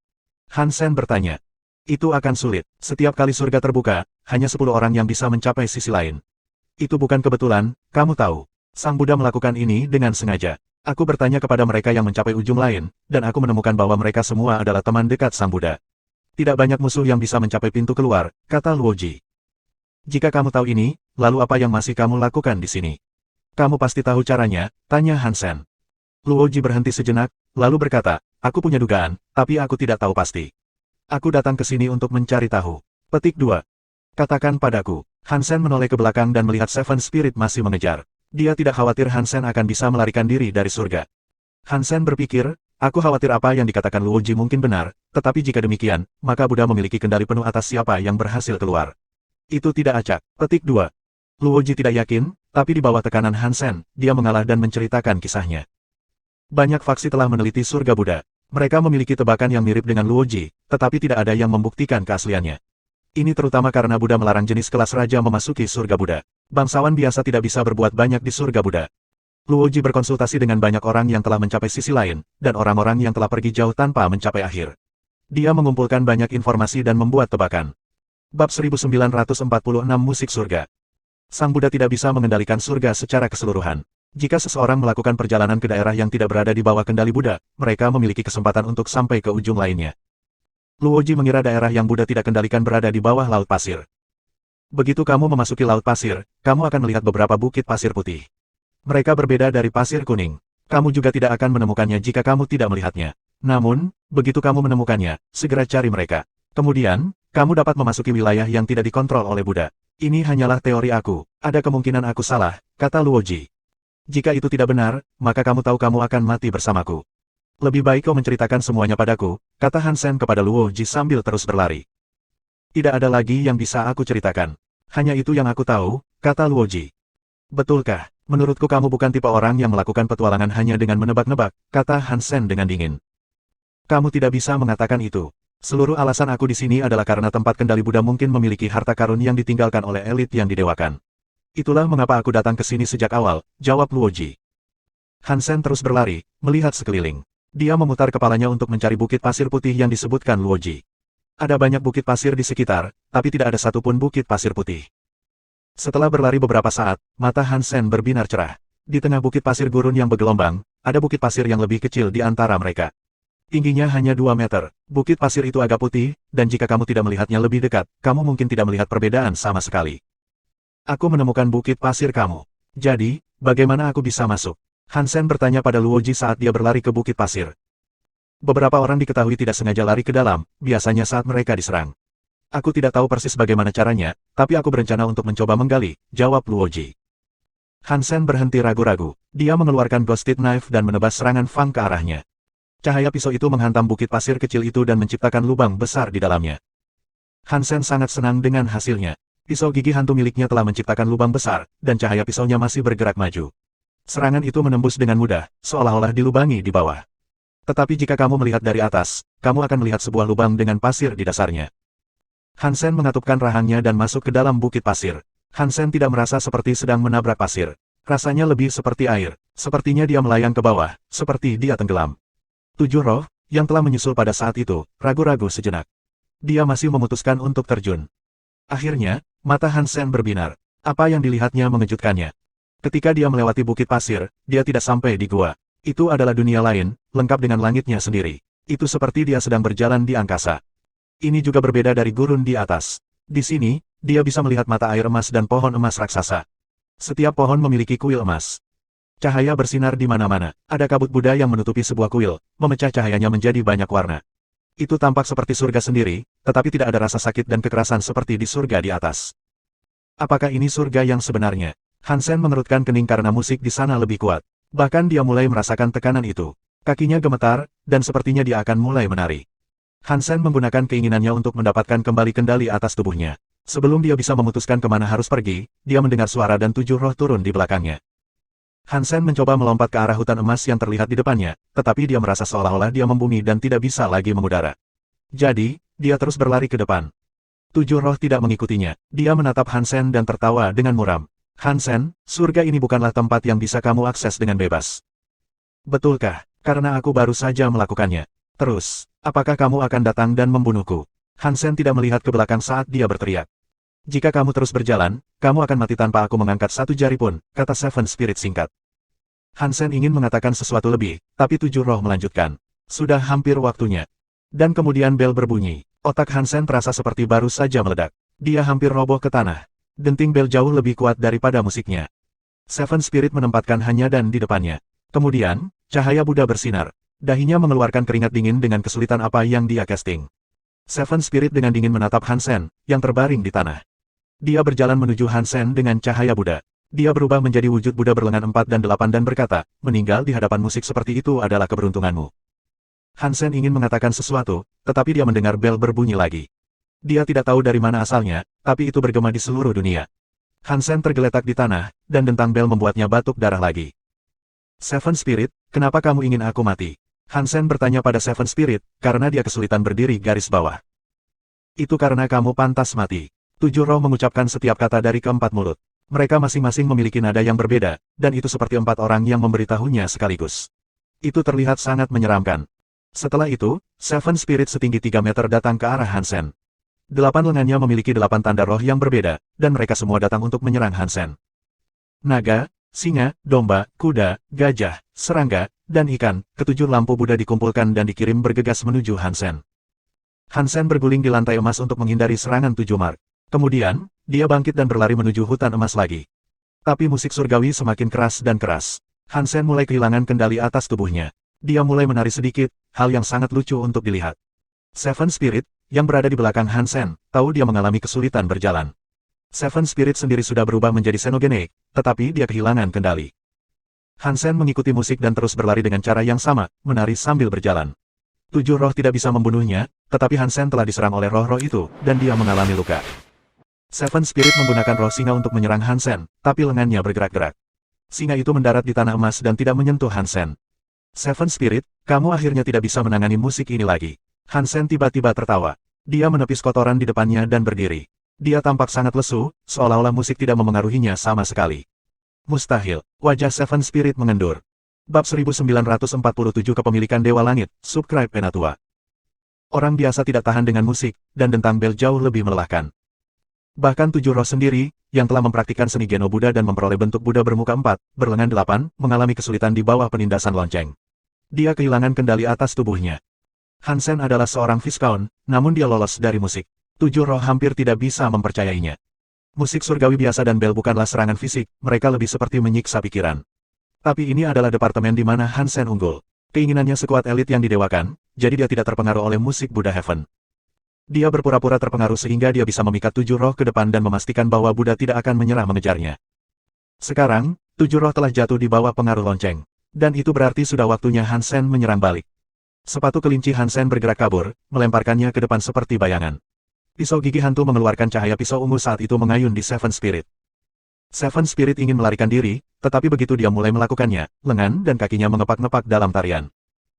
Hansen bertanya. Itu akan sulit. Setiap kali surga terbuka, hanya 10 orang yang bisa mencapai sisi lain. Itu bukan kebetulan, kamu tahu. Sang Buddha melakukan ini dengan sengaja. Aku bertanya kepada mereka yang mencapai ujung lain, dan aku menemukan bahwa mereka semua adalah teman dekat Sang Buddha. Tidak banyak musuh yang bisa mencapai pintu keluar, kata Luoji. Jika kamu tahu ini, lalu apa yang masih kamu lakukan di sini? Kamu pasti tahu caranya, tanya Hansen. Luoji berhenti sejenak, lalu berkata, aku punya dugaan, tapi aku tidak tahu pasti. Aku datang ke sini untuk mencari tahu. Petik 2. Katakan padaku. Hansen menoleh ke belakang dan melihat Seven Spirit masih mengejar. Dia tidak khawatir Hansen akan bisa melarikan diri dari surga. Hansen berpikir, aku khawatir apa yang dikatakan Luoji mungkin benar, tetapi jika demikian, maka Buddha memiliki kendali penuh atas siapa yang berhasil keluar. Itu tidak acak. Petik 2. Luoji tidak yakin, tapi di bawah tekanan Hansen, dia mengalah dan menceritakan kisahnya. Banyak faksi telah meneliti surga Buddha. Mereka memiliki tebakan yang mirip dengan Luoji, tetapi tidak ada yang membuktikan keasliannya. Ini terutama karena Buddha melarang jenis kelas raja memasuki surga Buddha. Bangsawan biasa tidak bisa berbuat banyak di surga Buddha. Luoji berkonsultasi dengan banyak orang yang telah mencapai sisi lain, dan orang-orang yang telah pergi jauh tanpa mencapai akhir. Dia mengumpulkan banyak informasi dan membuat tebakan. Bab 1946 Musik Surga. Sang Buddha tidak bisa mengendalikan surga secara keseluruhan. Jika seseorang melakukan perjalanan ke daerah yang tidak berada di bawah kendali Buddha, mereka memiliki kesempatan untuk sampai ke ujung lainnya. Luoji mengira daerah yang Buddha tidak kendalikan berada di bawah laut pasir. Begitu kamu memasuki laut pasir, kamu akan melihat beberapa bukit pasir putih. Mereka berbeda dari pasir kuning. Kamu juga tidak akan menemukannya jika kamu tidak melihatnya. Namun, begitu kamu menemukannya, segera cari mereka. Kemudian, kamu dapat memasuki wilayah yang tidak dikontrol oleh Buddha. Ini hanyalah teori aku. Ada kemungkinan aku salah, kata Luoji. Jika itu tidak benar, maka kamu tahu kamu akan mati bersamaku. Lebih baik kau menceritakan semuanya padaku, kata Hansen kepada Luoji sambil terus berlari. Tidak ada lagi yang bisa aku ceritakan. Hanya itu yang aku tahu, kata Luoji. Betulkah? Menurutku kamu bukan tipe orang yang melakukan petualangan hanya dengan menebak-nebak, kata Hansen dengan dingin. Kamu tidak bisa mengatakan itu. Seluruh alasan aku di sini adalah karena tempat kendali Buddha mungkin memiliki harta karun yang ditinggalkan oleh elit yang didewakan. Itulah mengapa aku datang ke sini sejak awal, jawab Luoji. Hansen terus berlari, melihat sekeliling. Dia memutar kepalanya untuk mencari bukit pasir putih yang disebutkan Luoji. Ada banyak bukit pasir di sekitar, tapi tidak ada satupun bukit pasir putih. Setelah berlari beberapa saat, mata Hansen berbinar cerah. Di tengah bukit pasir gurun yang bergelombang, ada bukit pasir yang lebih kecil di antara mereka. Tingginya hanya 2 meter. Bukit pasir itu agak putih, dan jika kamu tidak melihatnya lebih dekat, kamu mungkin tidak melihat perbedaan sama sekali. Aku menemukan bukit pasir kamu. Jadi, bagaimana aku bisa masuk? Hansen bertanya pada Luoji saat dia berlari ke bukit pasir. Beberapa orang diketahui tidak sengaja lari ke dalam, biasanya saat mereka diserang. Aku tidak tahu persis bagaimana caranya, tapi aku berencana untuk mencoba menggali, jawab Luoji. Hansen berhenti ragu-ragu. Dia mengeluarkan ghosted knife dan menebas serangan Fang ke arahnya. Cahaya pisau itu menghantam bukit pasir kecil itu dan menciptakan lubang besar di dalamnya. Hansen sangat senang dengan hasilnya. Pisau gigi hantu miliknya telah menciptakan lubang besar, dan cahaya pisaunya masih bergerak maju. Serangan itu menembus dengan mudah, seolah-olah dilubangi di bawah. Tetapi jika kamu melihat dari atas, kamu akan melihat sebuah lubang dengan pasir di dasarnya. Hansen mengatupkan rahangnya dan masuk ke dalam bukit pasir. Hansen tidak merasa seperti sedang menabrak pasir. Rasanya lebih seperti air. Sepertinya dia melayang ke bawah, seperti dia tenggelam. 7 roh, yang telah menyusul pada saat itu, ragu-ragu sejenak. Dia masih memutuskan untuk terjun. Akhirnya, mata Hansen berbinar. Apa yang dilihatnya mengejutkannya. Ketika dia melewati bukit pasir, dia tidak sampai di gua. Itu adalah dunia lain, lengkap dengan langitnya sendiri. Itu seperti dia sedang berjalan di angkasa. Ini juga berbeda dari gurun di atas. Di sini, dia bisa melihat mata air emas dan pohon emas raksasa. Setiap pohon memiliki kuil emas. Cahaya bersinar di mana-mana. Ada kabut Buddha yang menutupi sebuah kuil, memecah cahayanya menjadi banyak warna. Itu tampak seperti surga sendiri, tetapi tidak ada rasa sakit dan kekerasan seperti di surga di atas. Apakah ini surga yang sebenarnya? Hansen mengerutkan kening karena musik di sana lebih kuat. Bahkan dia mulai merasakan tekanan itu. Kakinya gemetar, dan sepertinya dia akan mulai menari. Hansen menggunakan keinginannya untuk mendapatkan kembali kendali atas tubuhnya. Sebelum dia bisa memutuskan kemana harus pergi, dia mendengar suara dan 7 roh turun di belakangnya. Hansen mencoba melompat ke arah hutan emas yang terlihat di depannya, tetapi dia merasa seolah-olah dia membumi dan tidak bisa lagi mengudara. Jadi, dia terus berlari ke depan. 7 roh tidak mengikutinya. Dia menatap Hansen dan tertawa dengan muram. Hansen, surga ini bukanlah tempat yang bisa kamu akses dengan bebas. Betulkah? Karena aku baru saja melakukannya. Terus, apakah kamu akan datang dan membunuhku? Hansen tidak melihat ke belakang saat dia berteriak. Jika kamu terus berjalan, kamu akan mati tanpa aku mengangkat satu jari pun, kata Seven Spirit singkat. Hansen ingin mengatakan sesuatu lebih, tapi 7 roh melanjutkan. Sudah hampir waktunya. Dan kemudian bel berbunyi. Otak Hansen terasa seperti baru saja meledak. Dia hampir roboh ke tanah. Denting bel jauh lebih kuat daripada musiknya. Seven Spirit menempatkan hanya dan di depannya. Kemudian, cahaya Buddha bersinar. Dahinya mengeluarkan keringat dingin dengan kesulitan apa yang dia casting. Seven Spirit dengan dingin menatap Hansen, yang terbaring di tanah. Dia berjalan menuju Hansen dengan cahaya Buddha. Dia berubah menjadi wujud Buddha berlengan 4 dan 8 dan berkata, meninggal di hadapan musik seperti itu adalah keberuntunganmu. Hansen ingin mengatakan sesuatu, tetapi dia mendengar bel berbunyi lagi. Dia tidak tahu dari mana asalnya, tapi itu bergema di seluruh dunia. Hansen tergeletak di tanah, dan dentang bel membuatnya batuk darah lagi. Seven Spirit, kenapa kamu ingin aku mati? Hansen bertanya pada Seven Spirit, karena dia kesulitan berdiri garis bawah. Itu karena kamu pantas mati. 7 roh mengucapkan setiap kata dari keempat mulut. Mereka masing-masing memiliki nada yang berbeda, dan itu seperti 4 orang yang memberitahunya sekaligus. Itu terlihat sangat menyeramkan. Setelah itu, Seven Spirit setinggi 3 meter datang ke arah Hansen. 8 lengannya memiliki 8 tanda roh yang berbeda, dan mereka semua datang untuk menyerang Hansen. Naga, singa, domba, kuda, gajah, serangga, dan ikan, ketujuh lampu Buddha dikumpulkan dan dikirim bergegas menuju Hansen. Hansen berguling di lantai emas untuk menghindari serangan 7 mark. Kemudian, dia bangkit dan berlari menuju hutan emas lagi. Tapi musik surgawi semakin keras dan keras. Hansen mulai kehilangan kendali atas tubuhnya. Dia mulai menari sedikit, hal yang sangat lucu untuk dilihat. Seven Spirit, yang berada di belakang Hansen, tahu dia mengalami kesulitan berjalan. Seven Spirit sendiri sudah berubah menjadi xenogeneik, tetapi dia kehilangan kendali. Hansen mengikuti musik dan terus berlari dengan cara yang sama, menari sambil berjalan. 7 roh tidak bisa membunuhnya, tetapi Hansen telah diserang oleh roh-roh itu, dan dia mengalami luka. Seven Spirit menggunakan roh singa untuk menyerang Hansen, tapi lengannya bergerak-gerak. Singa itu mendarat di tanah emas dan tidak menyentuh Hansen. Seven Spirit, kamu akhirnya tidak bisa menangani musik ini lagi. Hansen tiba-tiba tertawa. Dia menepis kotoran di depannya dan berdiri. Dia tampak sangat lesu, seolah-olah musik tidak memengaruhinya sama sekali. Mustahil, wajah Seven Spirit mengendur. Bab 1947 Kepemilikan Dewa Langit, Subscribe Penatua. Orang biasa tidak tahan dengan musik, dan dentang bel jauh lebih melelahkan. Bahkan 7 roh sendiri, yang telah mempraktikkan seni Geno Buddha dan memperoleh bentuk Buddha bermuka 4, berlengan 8, mengalami kesulitan di bawah penindasan lonceng. Dia kehilangan kendali atas tubuhnya. Hansen adalah seorang Viscount, namun dia lolos dari musik. 7 roh hampir tidak bisa mempercayainya. Musik surgawi biasa dan bel bukanlah serangan fisik, mereka lebih seperti menyiksa pikiran. Tapi ini adalah departemen di mana Hansen unggul. Keinginannya sekuat elit yang didewakan, jadi dia tidak terpengaruh oleh musik Buddha Heaven. Dia berpura-pura terpengaruh sehingga dia bisa memikat 7 roh ke depan dan memastikan bahwa Buddha tidak akan menyerah mengejarnya. Sekarang, 7 roh telah jatuh di bawah pengaruh lonceng. Dan itu berarti sudah waktunya Hansen menyerang balik. Sepatu kelinci Hansen bergerak kabur, melemparkannya ke depan seperti bayangan. Pisau gigi hantu mengeluarkan cahaya pisau ungu saat itu mengayun di Seven Spirit. Seven Spirit ingin melarikan diri, tetapi begitu dia mulai melakukannya, lengan dan kakinya mengepak-ngepak dalam tarian.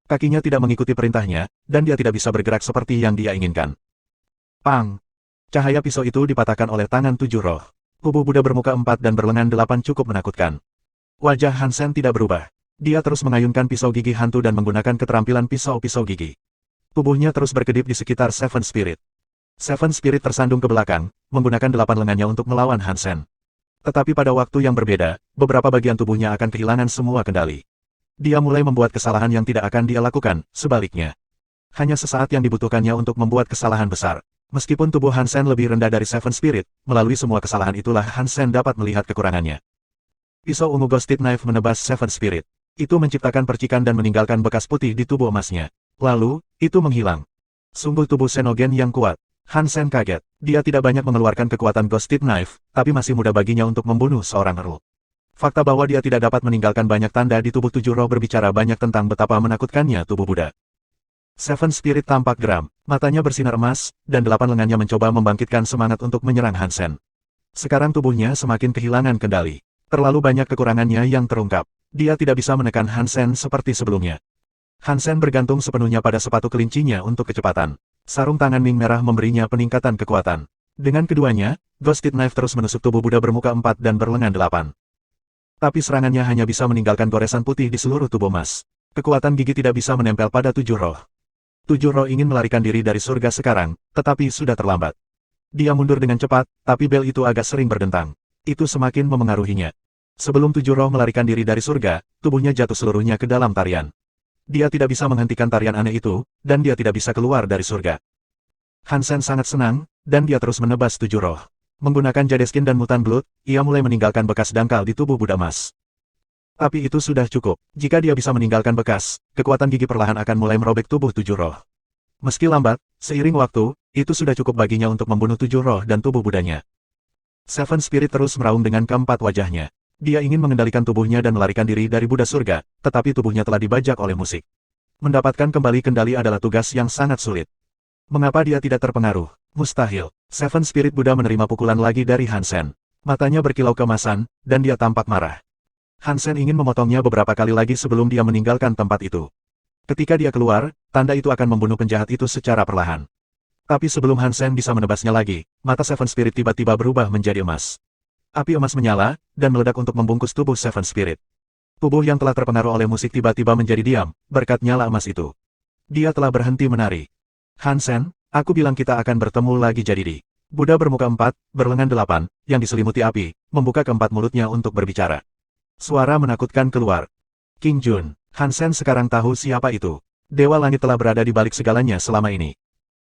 Kakinya tidak mengikuti perintahnya, dan dia tidak bisa bergerak seperti yang dia inginkan. Pang! Cahaya pisau itu dipatahkan oleh tangan 7 roh. Tubuh Buddha bermuka 4 dan berlengan 8 cukup menakutkan. Wajah Hansen tidak berubah. Dia terus mengayunkan pisau gigi hantu dan menggunakan keterampilan pisau-pisau gigi. Tubuhnya terus berkedip di sekitar Seven Spirit. Seven Spirit tersandung ke belakang, menggunakan 8 lengannya untuk melawan Hansen. Tetapi pada waktu yang berbeda, beberapa bagian tubuhnya akan kehilangan semua kendali. Dia mulai membuat kesalahan yang tidak akan dia lakukan, sebaliknya. Hanya sesaat yang dibutuhkannya untuk membuat kesalahan besar. Meskipun tubuh Hansen lebih rendah dari Seven Spirit, melalui semua kesalahan itulah Hansen dapat melihat kekurangannya. Pisau ungu Ghosted Knife menebas Seven Spirit. Itu menciptakan percikan dan meninggalkan bekas putih di tubuh emasnya. Lalu, itu menghilang. Sungguh tubuh Xenogen yang kuat. Hansen kaget. Dia tidak banyak mengeluarkan kekuatan Ghosted Knife, tapi masih mudah baginya untuk membunuh seorang Earl. Fakta bahwa dia tidak dapat meninggalkan banyak tanda di tubuh tujuh roh berbicara banyak tentang betapa menakutkannya tubuh Buddha. Seven Spirit tampak geram, matanya bersinar emas, dan delapan lengannya mencoba membangkitkan semangat untuk menyerang Hansen. Sekarang tubuhnya semakin kehilangan kendali. Terlalu banyak kekurangannya yang terungkap. Dia tidak bisa menekan Hansen seperti sebelumnya. Hansen bergantung sepenuhnya pada sepatu kelincinya untuk kecepatan. Sarung tangan Ming merah memberinya peningkatan kekuatan. Dengan keduanya, Ghosted Knife terus menusuk tubuh Buddha bermuka 4 dan berlengan 8. Tapi serangannya hanya bisa meninggalkan goresan putih di seluruh tubuh emas. Kekuatan gigi tidak bisa menempel pada tujuh roh. Tujuh roh ingin melarikan diri dari surga sekarang, tetapi sudah terlambat. Dia mundur dengan cepat, tapi bel itu agak sering berdentang. Itu semakin memengaruhinya. Sebelum tujuh roh melarikan diri dari surga, tubuhnya jatuh seluruhnya ke dalam tarian. Dia tidak bisa menghentikan tarian aneh itu, dan dia tidak bisa keluar dari surga. Hansen sangat senang, dan dia terus menebas tujuh roh. Menggunakan Jadeskin dan Mutant Blood, ia mulai meninggalkan bekas dangkal di tubuh Buddha emas. Tapi itu sudah cukup. Jika dia bisa meninggalkan bekas, kekuatan gigi perlahan akan mulai merobek tubuh tujuh roh. Meski lambat, seiring waktu, itu sudah cukup baginya untuk membunuh tujuh roh dan tubuh Budanya. Seven Spirit terus meraung dengan keempat wajahnya. Dia ingin mengendalikan tubuhnya dan melarikan diri dari Buddha surga, tetapi tubuhnya telah dibajak oleh musik. Mendapatkan kembali kendali adalah tugas yang sangat sulit. Mengapa dia tidak terpengaruh? Mustahil. Seven Spirit Buddha menerima pukulan lagi dari Hansen. Matanya berkilau keemasan, dan dia tampak marah. Hansen ingin memotongnya beberapa kali lagi sebelum dia meninggalkan tempat itu. Ketika dia keluar, tanda itu akan membunuh penjahat itu secara perlahan. Tapi sebelum Hansen bisa menebasnya lagi, mata Seven Spirit tiba-tiba berubah menjadi emas. Api emas menyala, dan meledak untuk membungkus tubuh Seven Spirit. Tubuh yang telah terpengaruh oleh musik tiba-tiba menjadi diam, berkat nyala emas itu. Dia telah berhenti menari. Hansen, aku bilang kita akan bertemu lagi jadi di. Buddha bermuka 4, berlengan 8, yang diselimuti api, membuka keempat mulutnya untuk berbicara. Suara menakutkan keluar. King Jun, Hansen sekarang tahu siapa itu. Dewa Langit telah berada di balik segalanya selama ini.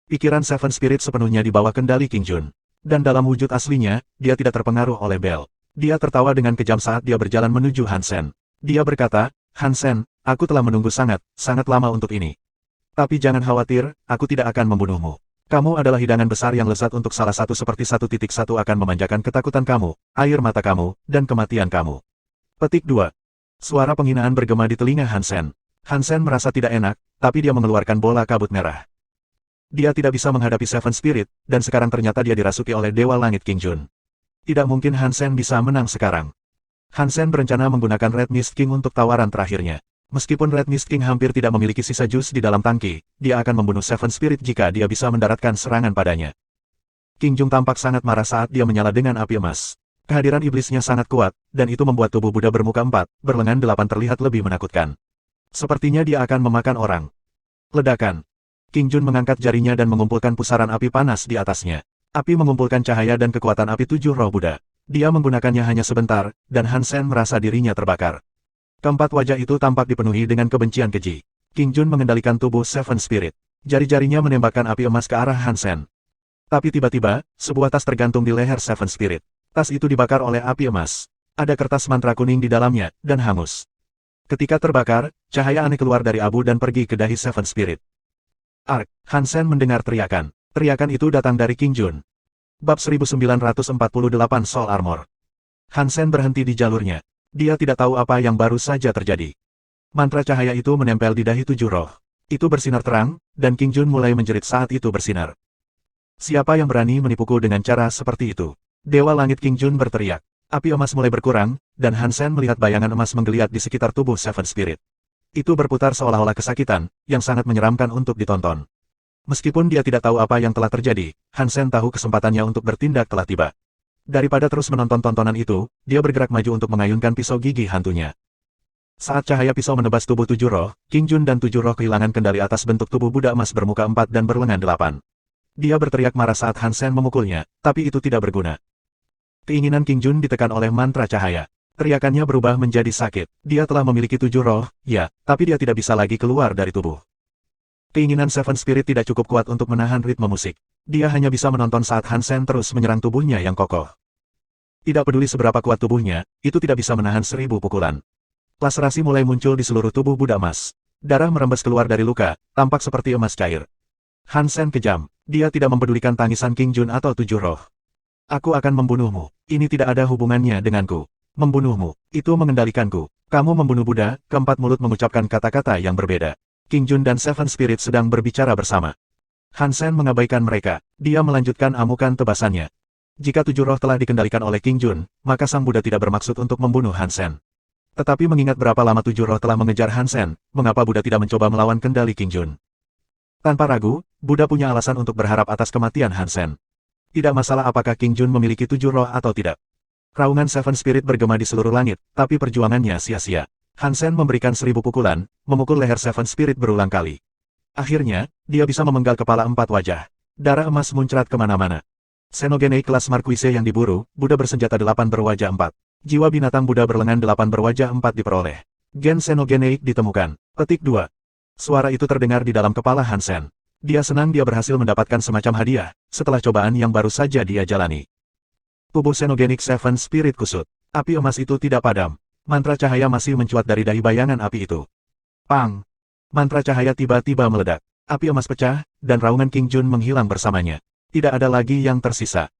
Pikiran Seven Spirit sepenuhnya di bawah kendali King Jun. Dan dalam wujud aslinya, dia tidak terpengaruh oleh Bell. Dia tertawa dengan kejam saat dia berjalan menuju Hansen. Dia berkata, Hansen, aku telah menunggu sangat lama untuk ini. Tapi jangan khawatir, aku tidak akan membunuhmu. Kamu adalah hidangan besar yang lezat untuk salah satu seperti 1.1 akan memanjakan ketakutan kamu, air mata kamu, dan kematian kamu. Petik 2. Suara penghinaan bergema di telinga Hansen. Hansen merasa tidak enak, tapi dia mengeluarkan bola kabut merah. Dia tidak bisa menghadapi Seven Spirit, dan sekarang ternyata dia dirasuki oleh Dewa Langit King Jun. Tidak mungkin Hansen bisa menang sekarang. Hansen berencana menggunakan Red Mist King untuk tawaran terakhirnya. Meskipun Red Mist King hampir tidak memiliki sisa jus di dalam tangki, dia akan membunuh Seven Spirit jika dia bisa mendaratkan serangan padanya. King Jun tampak sangat marah saat dia menyala dengan api emas. Kehadiran iblisnya sangat kuat, dan itu membuat tubuh Buddha bermuka 4, berlengan 8 terlihat lebih menakutkan. Sepertinya dia akan memakan orang. Ledakan. King Jun mengangkat jarinya dan mengumpulkan pusaran api panas di atasnya. Api mengumpulkan cahaya dan kekuatan api tujuh roh Buddha. Dia menggunakannya hanya sebentar, dan Hansen merasa dirinya terbakar. Keempat wajah itu tampak dipenuhi dengan kebencian keji. King Jun mengendalikan tubuh Seven Spirit. Jari-jarinya menembakkan api emas ke arah Hansen. Tapi tiba-tiba, sebuah tas tergantung di leher Seven Spirit. Tas itu dibakar oleh api emas. Ada kertas mantra kuning di dalamnya, dan hangus. Ketika terbakar, cahaya aneh keluar dari abu dan pergi ke dahi Seven Spirit. Ark, Hansen mendengar teriakan. Teriakan itu datang dari King Jun. Bab 1948 Soul Armor. Hansen berhenti di jalurnya. Dia tidak tahu apa yang baru saja terjadi. Mantra cahaya itu menempel di dahi tujuh roh. Itu bersinar terang, dan King Jun mulai menjerit saat itu bersinar. Siapa yang berani menipuku dengan cara seperti itu? Dewa Langit King Jun berteriak. Api emas mulai berkurang, dan Hansen melihat bayangan emas menggeliat di sekitar tubuh Seven Spirit. Itu berputar seolah-olah kesakitan, yang sangat menyeramkan untuk ditonton. Meskipun dia tidak tahu apa yang telah terjadi, Hansen tahu kesempatannya untuk bertindak telah tiba. Daripada terus menonton tontonan itu, dia bergerak maju untuk mengayunkan pisau gigi hantunya. Saat cahaya pisau menebas tubuh tujuh roh, King Jun dan tujuh roh kehilangan kendali atas bentuk tubuh Buddha emas bermuka 4 dan berlengan 8. Dia berteriak marah saat Hansen memukulnya, tapi itu tidak berguna. Keinginan King Jun ditekan oleh mantra cahaya. Teriakannya berubah menjadi sakit. Dia telah memiliki tujuh roh, ya, tapi dia tidak bisa lagi keluar dari tubuh. Keinginan Seven Spirit tidak cukup kuat untuk menahan ritme musik. Dia hanya bisa menonton saat Hansen terus menyerang tubuhnya yang kokoh. Tidak peduli seberapa kuat tubuhnya, itu tidak bisa menahan 1000 pukulan. Laserasi mulai muncul di seluruh tubuh Buddha emas. Darah merembes keluar dari luka, tampak seperti emas cair. Han Sen kejam. Dia tidak mempedulikan tangisan King Jun atau tujuh roh. Aku akan membunuhmu. Ini tidak ada hubungannya denganku. Membunuhmu. Itu mengendalikanku. Kamu membunuh Buddha. Keempat mulut mengucapkan kata-kata yang berbeda. King Jun dan Seven Spirit sedang berbicara bersama. Han Sen mengabaikan mereka. Dia melanjutkan amukan tebasannya. Jika tujuh roh telah dikendalikan oleh King Jun, maka Sang Buddha tidak bermaksud untuk membunuh Han Sen. Tetapi mengingat berapa lama tujuh roh telah mengejar Han Sen, mengapa Buddha tidak mencoba melawan kendali King Jun? Tanpa ragu, Buddha punya alasan untuk berharap atas kematian Han Sen. Tidak masalah apakah King Jun memiliki tujuh roh atau tidak. Raungan Seven Spirit bergema di seluruh langit, tapi perjuangannya sia-sia. Han Sen memberikan 1000 pukulan, memukul leher Seven Spirit berulang kali. Akhirnya, dia bisa memenggal kepala empat wajah. Darah emas muncrat kemana-mana. Xenogenei kelas Marquise yang diburu, Buddha bersenjata 8 berwajah 4. Jiwa binatang Buddha berlengan 8 berwajah 4 diperoleh. Gen Xenogenei ditemukan. Petik 2. Suara itu terdengar di dalam kepala Han Sen. Dia senang dia berhasil mendapatkan semacam hadiah, setelah cobaan yang baru saja dia jalani. Tubuh Xenogenik Seven Spirit kusut. Api emas itu tidak padam. Mantra cahaya masih mencuat dari dahi bayangan api itu. Pang! Mantra cahaya tiba-tiba meledak. Api emas pecah, dan raungan King Jun menghilang bersamanya. Tidak ada lagi yang tersisa.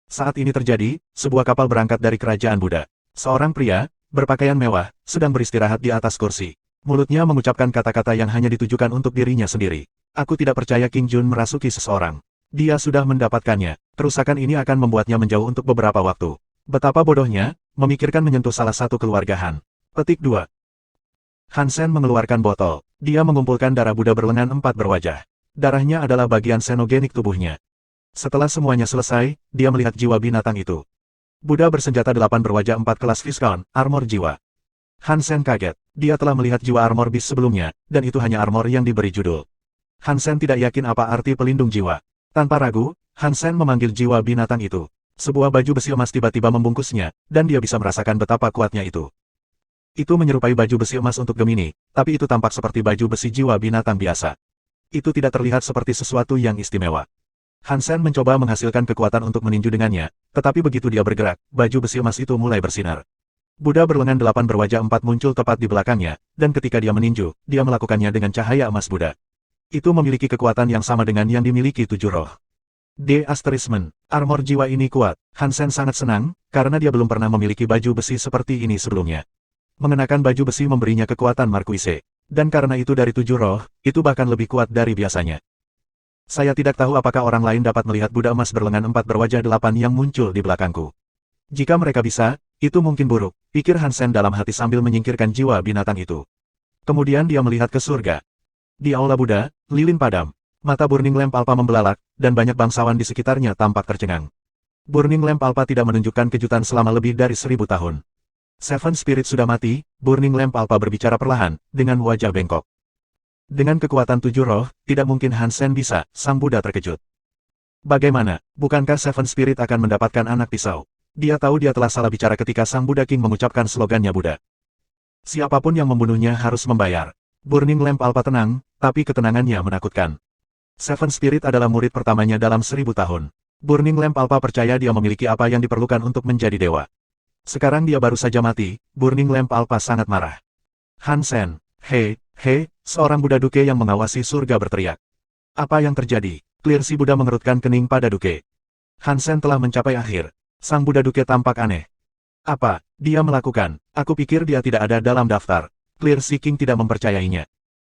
Saat ini terjadi, sebuah kapal berangkat dari kerajaan Buddha. Seorang pria, berpakaian mewah, sedang beristirahat di atas kursi. Mulutnya mengucapkan kata-kata yang hanya ditujukan untuk dirinya sendiri. Aku tidak percaya King Jun merasuki seseorang. Dia sudah mendapatkannya. Kerusakan ini akan membuatnya menjauh untuk beberapa waktu. Betapa bodohnya, memikirkan menyentuh salah satu keluarga Han. Petik 2. Han Sen mengeluarkan botol. Dia mengumpulkan darah Buddha berlengan 4 berwajah. Darahnya adalah bagian xenogenik tubuhnya. Setelah semuanya selesai, dia melihat jiwa binatang itu. Buddha bersenjata 8 berwajah 4 kelas Viscount, armor jiwa. Han Sen kaget. Dia telah melihat jiwa armor beast sebelumnya, dan itu hanya armor yang diberi judul. Han Sen tidak yakin apa arti pelindung jiwa. Tanpa ragu, Han Sen memanggil jiwa binatang itu. Sebuah baju besi emas tiba-tiba membungkusnya, dan dia bisa merasakan betapa kuatnya itu. Itu menyerupai baju besi emas untuk Gemini, tapi itu tampak seperti baju besi jiwa binatang biasa. Itu tidak terlihat seperti sesuatu yang istimewa. Han Sen mencoba menghasilkan kekuatan untuk meninju dengannya, tetapi begitu dia bergerak, baju besi emas itu mulai bersinar. Buddha berlengan 8 berwajah 4 muncul tepat di belakangnya, dan ketika dia meninju, dia melakukannya dengan cahaya emas Buddha. Itu memiliki kekuatan yang sama dengan yang dimiliki tujuh roh. De-Asterismen, armor jiwa ini kuat. Han Sen sangat senang, karena dia belum pernah memiliki baju besi seperti ini sebelumnya. Mengenakan baju besi memberinya kekuatan Marquise. Dan karena itu dari tujuh roh, itu bahkan lebih kuat dari biasanya. Saya tidak tahu apakah orang lain dapat melihat Buddha emas berlengan 4 berwajah 8 yang muncul di belakangku. Jika mereka bisa, itu mungkin buruk, pikir Han Sen dalam hati sambil menyingkirkan jiwa binatang itu. Kemudian dia melihat ke surga. Di aula Buddha, lilin padam. Mata Burning Lamp Alpha membelalak, dan banyak bangsawan di sekitarnya tampak tercengang. Burning Lamp Alpha tidak menunjukkan kejutan selama lebih dari 1000 tahun. Seven Spirit sudah mati, Burning Lamp Alpha berbicara perlahan, dengan wajah bengkok. Dengan kekuatan tujuh roh, tidak mungkin Han Sen bisa, Sang Buddha terkejut. Bagaimana, bukankah Seven Spirit akan mendapatkan anak pisau? Dia tahu dia telah salah bicara ketika Sang Buddha King mengucapkan slogannya Buddha. Siapapun yang membunuhnya harus membayar. Burning Lamp Alpha tenang, tapi ketenangannya menakutkan. Seven Spirit adalah murid pertamanya dalam 1000 tahun. Burning Lamp Alpha percaya dia memiliki apa yang diperlukan untuk menjadi dewa. Sekarang dia baru saja mati, Burning Lamp Alpha sangat marah. Han Sen, hei, seorang Buddha Duke yang mengawasi surga berteriak. Apa yang terjadi? Clear si Buddha mengerutkan kening pada Duke. Han Sen telah mencapai akhir. Sang Buddha Duke tampak aneh. Apa dia melakukan? Aku pikir dia tidak ada dalam daftar. Clear si King tidak mempercayainya.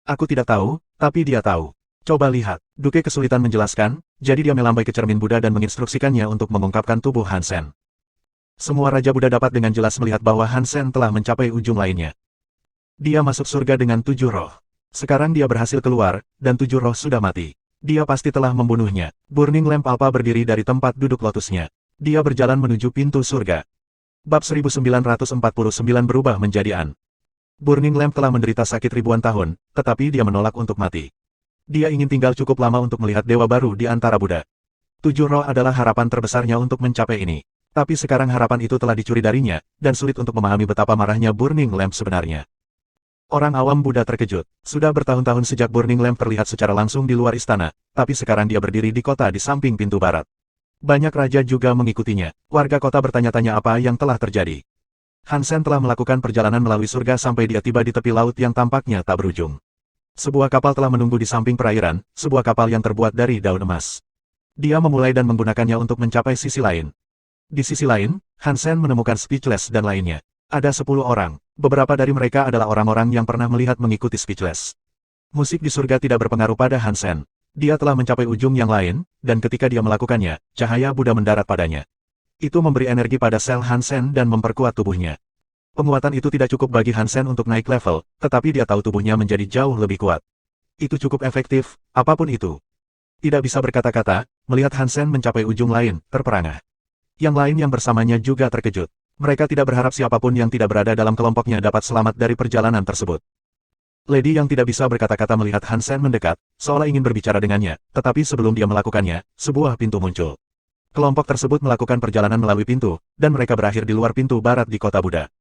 Aku tidak tahu, tapi dia tahu. Coba lihat. Duke kesulitan menjelaskan, jadi dia melambai ke cermin Buddha dan menginstruksikannya untuk mengungkapkan tubuh Han Sen. Semua Raja Buddha dapat dengan jelas melihat bahwa Han Sen telah mencapai ujung lainnya. Dia masuk surga dengan tujuh roh. Sekarang dia berhasil keluar, dan tujuh roh sudah mati. Dia pasti telah membunuhnya. Burning Lamp Alpha berdiri dari tempat duduk lotusnya. Dia berjalan menuju pintu surga. Bab 1949 berubah menjadi An. Burning Lamp telah menderita sakit ribuan tahun, tetapi dia menolak untuk mati. Dia ingin tinggal cukup lama untuk melihat dewa baru di antara Buddha. Tujuh roh adalah harapan terbesarnya untuk mencapai ini. Tapi sekarang harapan itu telah dicuri darinya, dan sulit untuk memahami betapa marahnya Burning Lamp sebenarnya. Orang awam Buddha terkejut. Sudah bertahun-tahun sejak Burning Lamp terlihat secara langsung di luar istana, tapi sekarang dia berdiri di kota di samping pintu barat. Banyak raja juga mengikutinya. Warga kota bertanya-tanya apa yang telah terjadi. Han Sen telah melakukan perjalanan melalui surga sampai dia tiba di tepi laut yang tampaknya tak berujung. Sebuah kapal telah menunggu di samping perairan, sebuah kapal yang terbuat dari daun emas. Dia memulai dan menggunakannya untuk mencapai sisi lain. Di sisi lain, Hansen menemukan Speechless dan lainnya. Ada 10 orang. Beberapa dari mereka adalah orang-orang yang pernah melihat mengikuti Speechless. Musik di surga tidak berpengaruh pada Hansen. Dia telah mencapai ujung yang lain, dan ketika dia melakukannya, cahaya Buddha mendarat padanya. Itu memberi energi pada sel Hansen dan memperkuat tubuhnya. Penguatan itu tidak cukup bagi Hansen untuk naik level, tetapi dia tahu tubuhnya menjadi jauh lebih kuat. Itu cukup efektif, apapun itu. Tidak bisa berkata-kata, melihat Hansen mencapai ujung lain, terperangah. Yang lain yang bersamanya juga terkejut. Mereka tidak berharap siapapun yang tidak berada dalam kelompoknya dapat selamat dari perjalanan tersebut. Lady yang tidak bisa berkata-kata melihat Hansen mendekat, seolah ingin berbicara dengannya, tetapi sebelum dia melakukannya, sebuah pintu muncul. Kelompok tersebut melakukan perjalanan melalui pintu, dan mereka berakhir di luar pintu barat di kota Buddha.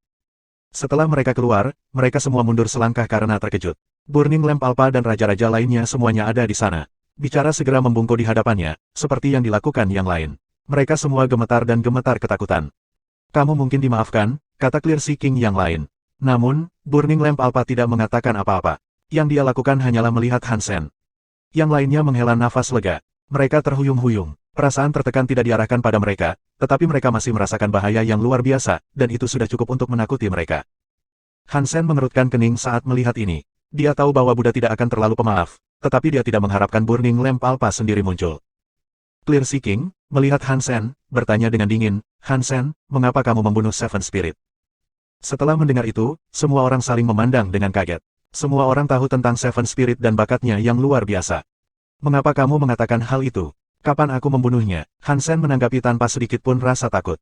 Setelah mereka keluar, mereka semua mundur selangkah karena terkejut. Burning Lamp Alpha dan raja-raja lainnya semuanya ada di sana. Bicara segera membungkuk di hadapannya, seperti yang dilakukan yang lain. Mereka semua gemetar dan gemetar ketakutan. Kamu mungkin dimaafkan, kata Clear Sea King yang lain. Namun, Burning Lamp Alpha tidak mengatakan apa-apa. Yang dia lakukan hanyalah melihat Hansen. Yang lainnya menghela nafas lega. Mereka terhuyung-huyung. Perasaan tertekan tidak diarahkan pada mereka, tetapi mereka masih merasakan bahaya yang luar biasa, dan itu sudah cukup untuk menakuti mereka. Hansen mengerutkan kening saat melihat ini. Dia tahu bahwa Buddha tidak akan terlalu pemaaf, tetapi dia tidak mengharapkan Burning Lamp Alpha sendiri muncul. Clear Sea King, melihat Hansen, bertanya dengan dingin, Hansen, mengapa kamu membunuh Seven Spirit? Setelah mendengar itu, semua orang saling memandang dengan kaget. Semua orang tahu tentang Seven Spirit dan bakatnya yang luar biasa. Mengapa kamu mengatakan hal itu? Kapan aku membunuhnya? Hansen menanggapi tanpa sedikit pun rasa takut.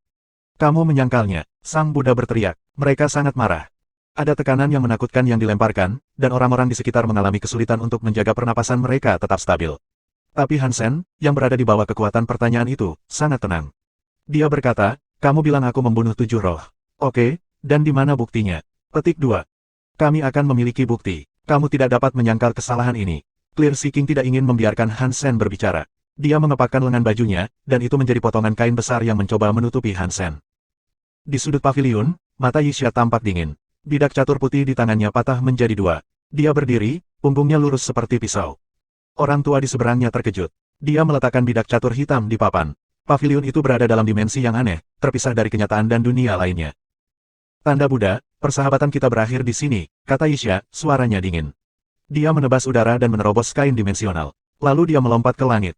Kamu menyangkalnya, Sang Buddha berteriak. Mereka sangat marah. Ada tekanan yang menakutkan yang dilemparkan, dan orang-orang di sekitar mengalami kesulitan untuk menjaga pernapasan mereka tetap stabil. Tapi Hansen, yang berada di bawah kekuatan pertanyaan itu, sangat tenang. Dia berkata, kamu bilang aku membunuh 7 roh. Oke. Dan di mana buktinya? Petik 2. Kami akan memiliki bukti. Kamu tidak dapat menyangkal kesalahan ini. Clear Sea King tidak ingin membiarkan Hansen berbicara. Dia mengepakkan lengan bajunya, dan itu menjadi potongan kain besar yang mencoba menutupi Hansen. Di sudut paviliun, mata Yixia tampak dingin. Bidak catur putih di tangannya patah menjadi 2. Dia berdiri, punggungnya lurus seperti pisau. Orang tua di seberangnya terkejut. Dia meletakkan bidak catur hitam di papan. Paviliun itu berada dalam dimensi yang aneh, terpisah dari kenyataan dan dunia lainnya. Tanda Buddha, persahabatan kita berakhir di sini, kata Yixia, suaranya dingin. Dia menebas udara dan menerobos kain dimensional. Lalu dia melompat ke langit.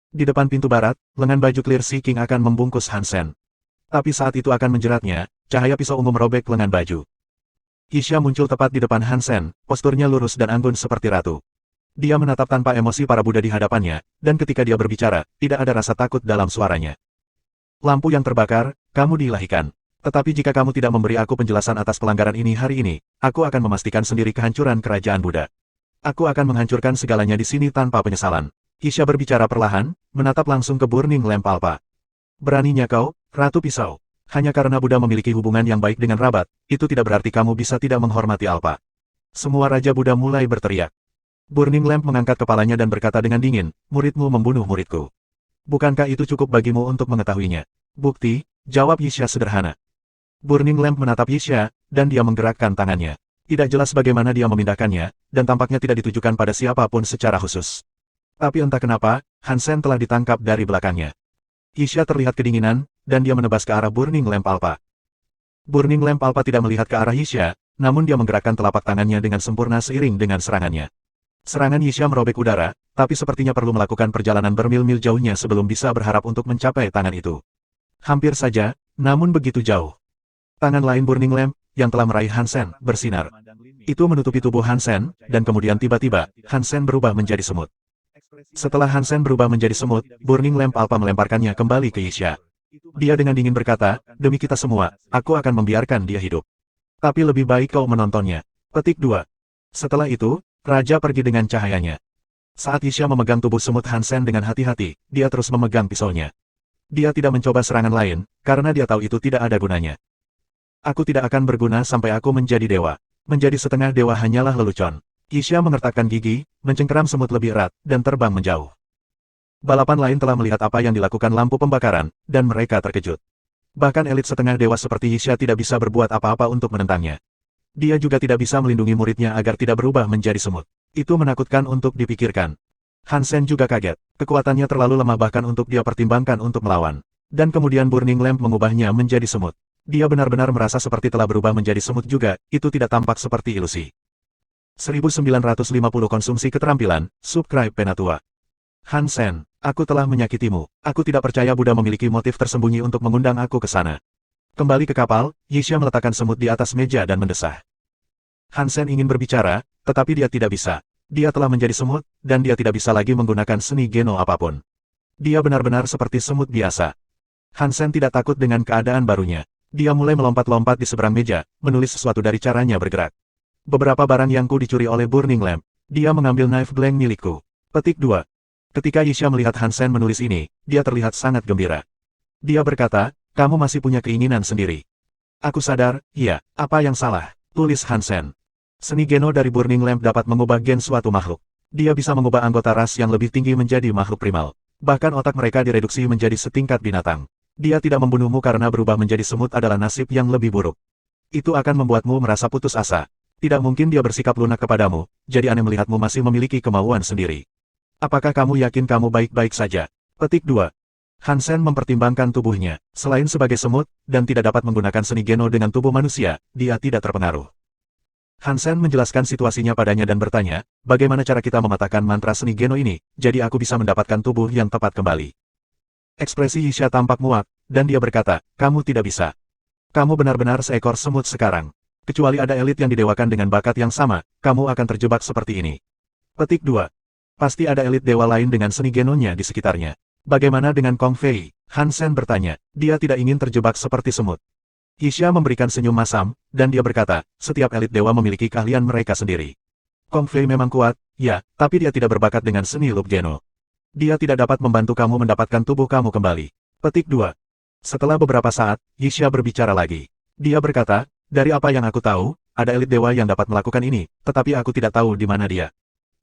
Di depan pintu barat, lengan baju Clear Sea King akan membungkus Hansen. Tapi saat itu akan menjeratnya, cahaya pisau ungu merobek lengan baju. Yixia muncul tepat di depan Hansen, posturnya lurus dan anggun seperti ratu. Dia menatap tanpa emosi para Buddha di hadapannya, dan ketika dia berbicara, tidak ada rasa takut dalam suaranya. Lampu yang terbakar, kamu diilahikan. Tetapi jika kamu tidak memberi aku penjelasan atas pelanggaran ini hari ini, aku akan memastikan sendiri kehancuran kerajaan Buddha. Aku akan menghancurkan segalanya di sini tanpa penyesalan. Yixia berbicara perlahan, menatap langsung ke Burning Lamp Alpha. Beraninya kau, Ratu Pisau. Hanya karena Buddha memiliki hubungan yang baik dengan Rabat, itu tidak berarti kamu bisa tidak menghormati Alpha. Semua Raja Buddha mulai berteriak. Burning Lamp mengangkat kepalanya dan berkata dengan dingin, muridmu membunuh muridku. Bukankah itu cukup bagimu untuk mengetahuinya? Bukti, jawab Yixia sederhana. Burning Lamp menatap Yixia, dan dia menggerakkan tangannya. Tidak jelas bagaimana dia memindahkannya, dan tampaknya tidak ditujukan pada siapapun secara khusus. Tapi entah kenapa, Hansen telah ditangkap dari belakangnya. Yixia terlihat kedinginan, dan dia menebas ke arah Burning Lamp Alpha. Burning Lamp Alpha tidak melihat ke arah Yixia, namun dia menggerakkan telapak tangannya dengan sempurna seiring dengan serangannya. Serangan Yixia merobek udara, tapi sepertinya perlu melakukan perjalanan bermil-mil jauhnya sebelum bisa berharap untuk mencapai tangan itu. Hampir saja, namun begitu jauh. Tangan lain Burning Lamp, yang telah meraih Hansen, bersinar. Itu menutupi tubuh Hansen, dan kemudian tiba-tiba, Hansen berubah menjadi semut. Setelah Hansen berubah menjadi semut, Burning Lamp Alpha melemparkannya kembali ke Yixia. Dia dengan dingin berkata, demi kita semua, aku akan membiarkan dia hidup. Tapi lebih baik kau menontonnya. Petik 2. Setelah itu, Raja pergi dengan cahayanya. Saat Yixia memegang tubuh semut Hansen dengan hati-hati, dia terus memegang pisaunya. Dia tidak mencoba serangan lain, karena dia tahu itu tidak ada gunanya. Aku tidak akan berguna sampai aku menjadi dewa. Menjadi setengah dewa hanyalah lelucon. Yixia mengertakkan gigi, mencengkeram semut lebih erat, dan terbang menjauh. Balapan lain telah melihat apa yang dilakukan lampu pembakaran, dan mereka terkejut. Bahkan elit setengah dewa seperti Yixia tidak bisa berbuat apa-apa untuk menentangnya. Dia juga tidak bisa melindungi muridnya agar tidak berubah menjadi semut. Itu menakutkan untuk dipikirkan. Hansen juga kaget. Kekuatannya terlalu lemah bahkan untuk dia pertimbangkan untuk melawan. Dan kemudian Burning Lamp mengubahnya menjadi semut. Dia benar-benar merasa seperti telah berubah menjadi semut juga, itu tidak tampak seperti ilusi. 1950 konsumsi keterampilan, subscribe Penatua. Hansen, aku telah menyakitimu. Aku tidak percaya Buddha memiliki motif tersembunyi untuk mengundang aku ke sana. Kembali ke kapal, Yixia meletakkan semut di atas meja dan mendesah. Hansen ingin berbicara, tetapi dia tidak bisa. Dia telah menjadi semut, dan dia tidak bisa lagi menggunakan seni Geno apapun. Dia benar-benar seperti semut biasa. Hansen tidak takut dengan keadaan barunya. Dia mulai melompat-lompat di seberang meja, menulis sesuatu dari caranya bergerak. Beberapa barang yang dicuri oleh Burning Lamp. Dia mengambil knife blank milikku. Petik 2. Ketika Yixia melihat Hansen menulis ini, dia terlihat sangat gembira. Dia berkata, kamu masih punya keinginan sendiri. Aku sadar, iya, apa yang salah? Tulis Hansen. Seni Geno dari Burning Lamp dapat mengubah gen suatu makhluk. Dia bisa mengubah anggota ras yang lebih tinggi menjadi makhluk primal. Bahkan otak mereka direduksi menjadi setingkat binatang. Dia tidak membunuhmu karena berubah menjadi semut adalah nasib yang lebih buruk. Itu akan membuatmu merasa putus asa. Tidak mungkin dia bersikap lunak kepadamu, jadi aneh melihatmu masih memiliki kemauan sendiri. Apakah kamu yakin kamu baik-baik saja? Petik 2. Hansen mempertimbangkan tubuhnya. Selain sebagai semut, dan tidak dapat menggunakan seni Geno dengan tubuh manusia, dia tidak terpengaruh. Hansen menjelaskan situasinya padanya dan bertanya, bagaimana cara kita mematahkan mantra seni Geno ini, jadi aku bisa mendapatkan tubuh yang tepat kembali. Ekspresi Yixia tampak muak, dan dia berkata, kamu tidak bisa. Kamu benar-benar seekor semut sekarang. Kecuali ada elit yang didewakan dengan bakat yang sama, kamu akan terjebak seperti ini. Petik 2. Pasti ada elit dewa lain dengan seni Genonya di sekitarnya. Bagaimana dengan Kong Fei? Hansen bertanya, dia tidak ingin terjebak seperti semut. Yixia memberikan senyum masam, dan dia berkata, setiap elit dewa memiliki keahlian mereka sendiri. Kong Fei memang kuat, ya, tapi dia tidak berbakat dengan seni Loop Geno. Dia tidak dapat membantu kamu mendapatkan tubuh kamu kembali. Petik 2. Setelah beberapa saat, Yixia berbicara lagi. Dia berkata, dari apa yang aku tahu, ada elit dewa yang dapat melakukan ini, tetapi aku tidak tahu di mana dia.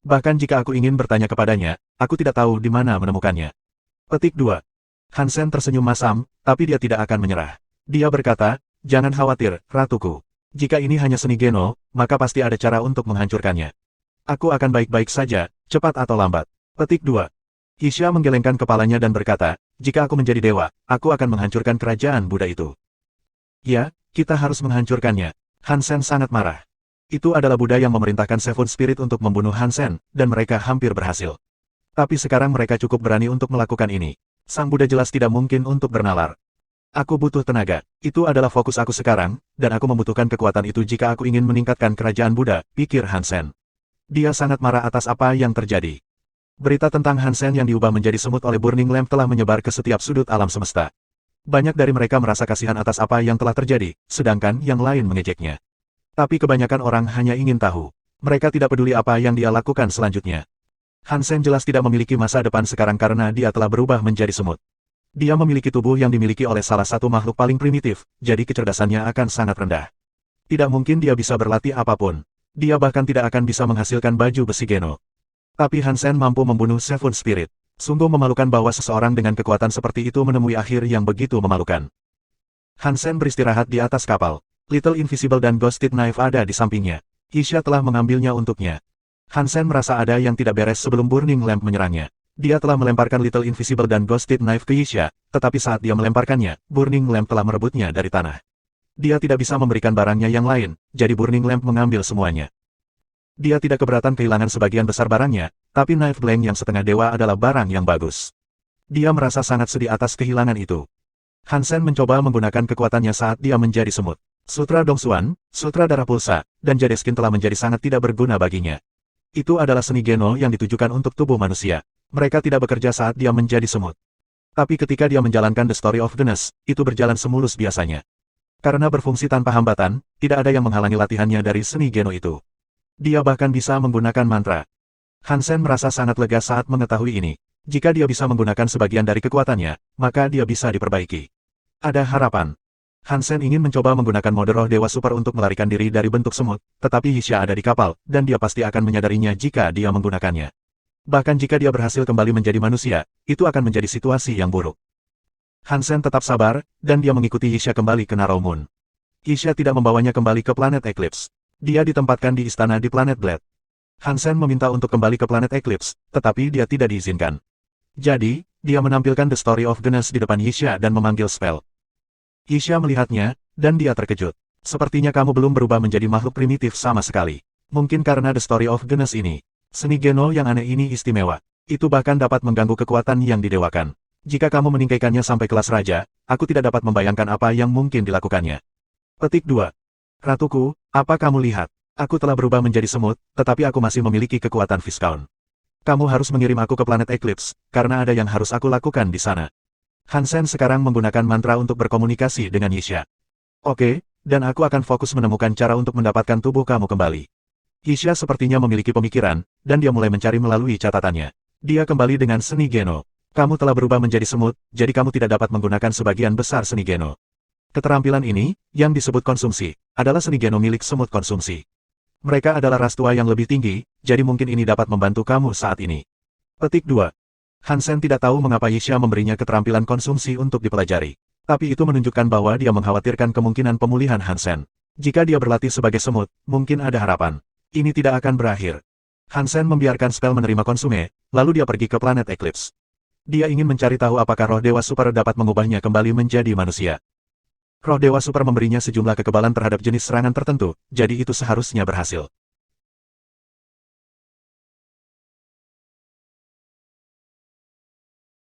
Bahkan jika aku ingin bertanya kepadanya, aku tidak tahu di mana menemukannya. Petik 2. Hansen tersenyum masam, tapi dia tidak akan menyerah. Dia berkata, jangan khawatir, ratuku. Jika ini hanya seni Geno, maka pasti ada cara untuk menghancurkannya. Aku akan baik-baik saja, cepat atau lambat. Petik 2. Yixia menggelengkan kepalanya dan berkata, jika aku menjadi dewa, aku akan menghancurkan kerajaan Buddha itu. Ya, kita harus menghancurkannya. Hansen sangat marah. Itu adalah Buddha yang memerintahkan Seven Spirit untuk membunuh Hansen, dan mereka hampir berhasil. Tapi sekarang mereka cukup berani untuk melakukan ini. Sang Buddha jelas tidak mungkin untuk bernalar. Aku butuh tenaga. Itu adalah fokus aku sekarang, dan aku membutuhkan kekuatan itu jika aku ingin meningkatkan kerajaan Buddha, pikir Hansen. Dia sangat marah atas apa yang terjadi. Berita tentang Hansen yang diubah menjadi semut oleh Burning Lamp telah menyebar ke setiap sudut alam semesta. Banyak dari mereka merasa kasihan atas apa yang telah terjadi, sedangkan yang lain mengejeknya. Tapi kebanyakan orang hanya ingin tahu. Mereka tidak peduli apa yang dia lakukan selanjutnya. Hansen jelas tidak memiliki masa depan sekarang karena dia telah berubah menjadi semut. Dia memiliki tubuh yang dimiliki oleh salah satu makhluk paling primitif, jadi kecerdasannya akan sangat rendah. Tidak mungkin dia bisa berlatih apapun. Dia bahkan tidak akan bisa menghasilkan baju besi Geno. Tapi Hansen mampu membunuh Seven Spirit. Sungguh memalukan bahwa seseorang dengan kekuatan seperti itu menemui akhir yang begitu memalukan. Hansen beristirahat di atas kapal. Little Invisible dan Ghosted Knife ada di sampingnya. Yixia telah mengambilnya untuknya. Hansen merasa ada yang tidak beres sebelum Burning Lamp menyerangnya. Dia telah melemparkan Little Invisible dan Ghosted Knife ke Yixia, tetapi saat dia melemparkannya, Burning Lamp telah merebutnya dari tanah. Dia tidak bisa memberikan barangnya yang lain, jadi Burning Lamp mengambil semuanya. Dia tidak keberatan kehilangan sebagian besar barangnya, tapi Knife Blank yang setengah dewa adalah barang yang bagus. Dia merasa sangat sedih atas kehilangan itu. Hansen mencoba menggunakan kekuatannya saat dia menjadi semut. Sutra Dongsuan, Sutra Darah Pulsa, dan Jadeskin telah menjadi sangat tidak berguna baginya. Itu adalah seni Geno yang ditujukan untuk tubuh manusia. Mereka tidak bekerja saat dia menjadi semut. Tapi ketika dia menjalankan The Story of Goodness, itu berjalan semulus biasanya. Karena berfungsi tanpa hambatan, tidak ada yang menghalangi latihannya dari seni Geno itu. Dia bahkan bisa menggunakan mantra. Hansen merasa sangat lega saat mengetahui ini. Jika dia bisa menggunakan sebagian dari kekuatannya, maka dia bisa diperbaiki. Ada harapan. Hansen ingin mencoba menggunakan mode roh Dewa Super untuk melarikan diri dari bentuk semut, tetapi Yixia ada di kapal, dan dia pasti akan menyadarinya jika dia menggunakannya. Bahkan jika dia berhasil kembali menjadi manusia, itu akan menjadi situasi yang buruk. Hansen tetap sabar, dan dia mengikuti Yixia kembali ke Narrow Moon. Yixia tidak membawanya kembali ke planet Eclipse. Dia ditempatkan di istana di planet Blade. Hansen meminta untuk kembali ke planet Eclipse, tetapi dia tidak diizinkan. Jadi, dia menampilkan The Story of Genes di depan Yixia dan memanggil spell. Yixia melihatnya, dan dia terkejut. Sepertinya kamu belum berubah menjadi makhluk primitif sama sekali. Mungkin karena The Story of Genes ini. Seni Geno yang aneh ini istimewa. Itu bahkan dapat mengganggu kekuatan yang didewakan. Jika kamu meningkatkannya sampai kelas raja, aku tidak dapat membayangkan apa yang mungkin dilakukannya. Petik 2. Ratuku, apa kamu lihat? Aku telah berubah menjadi semut, tetapi aku masih memiliki kekuatan Viscount. Kamu harus mengirim aku ke planet Eclipse, karena ada yang harus aku lakukan di sana. Hansen sekarang menggunakan mantra untuk berkomunikasi dengan Yixia. Oke, dan aku akan fokus menemukan cara untuk mendapatkan tubuh kamu kembali. Yixia sepertinya memiliki pemikiran, dan dia mulai mencari melalui catatannya. Dia kembali dengan seni Geno. Kamu telah berubah menjadi semut, jadi kamu tidak dapat menggunakan sebagian besar seni Geno. Keterampilan ini, yang disebut konsumsi, adalah seni Geno milik semut konsumsi. Mereka adalah ras tua yang lebih tinggi, jadi mungkin ini dapat membantu kamu saat ini. Petik 2. Hansen tidak tahu mengapa Yixia memberinya keterampilan konsumsi untuk dipelajari. Tapi itu menunjukkan bahwa dia mengkhawatirkan kemungkinan pemulihan Hansen. Jika dia berlatih sebagai semut, mungkin ada harapan. Ini tidak akan berakhir. Hansen membiarkan spell menerima konsume, lalu dia pergi ke planet Eclipse. Dia ingin mencari tahu apakah roh Dewa Super dapat mengubahnya kembali menjadi manusia. Roh Dewa Super memberinya sejumlah kekebalan terhadap jenis serangan tertentu, jadi itu seharusnya berhasil.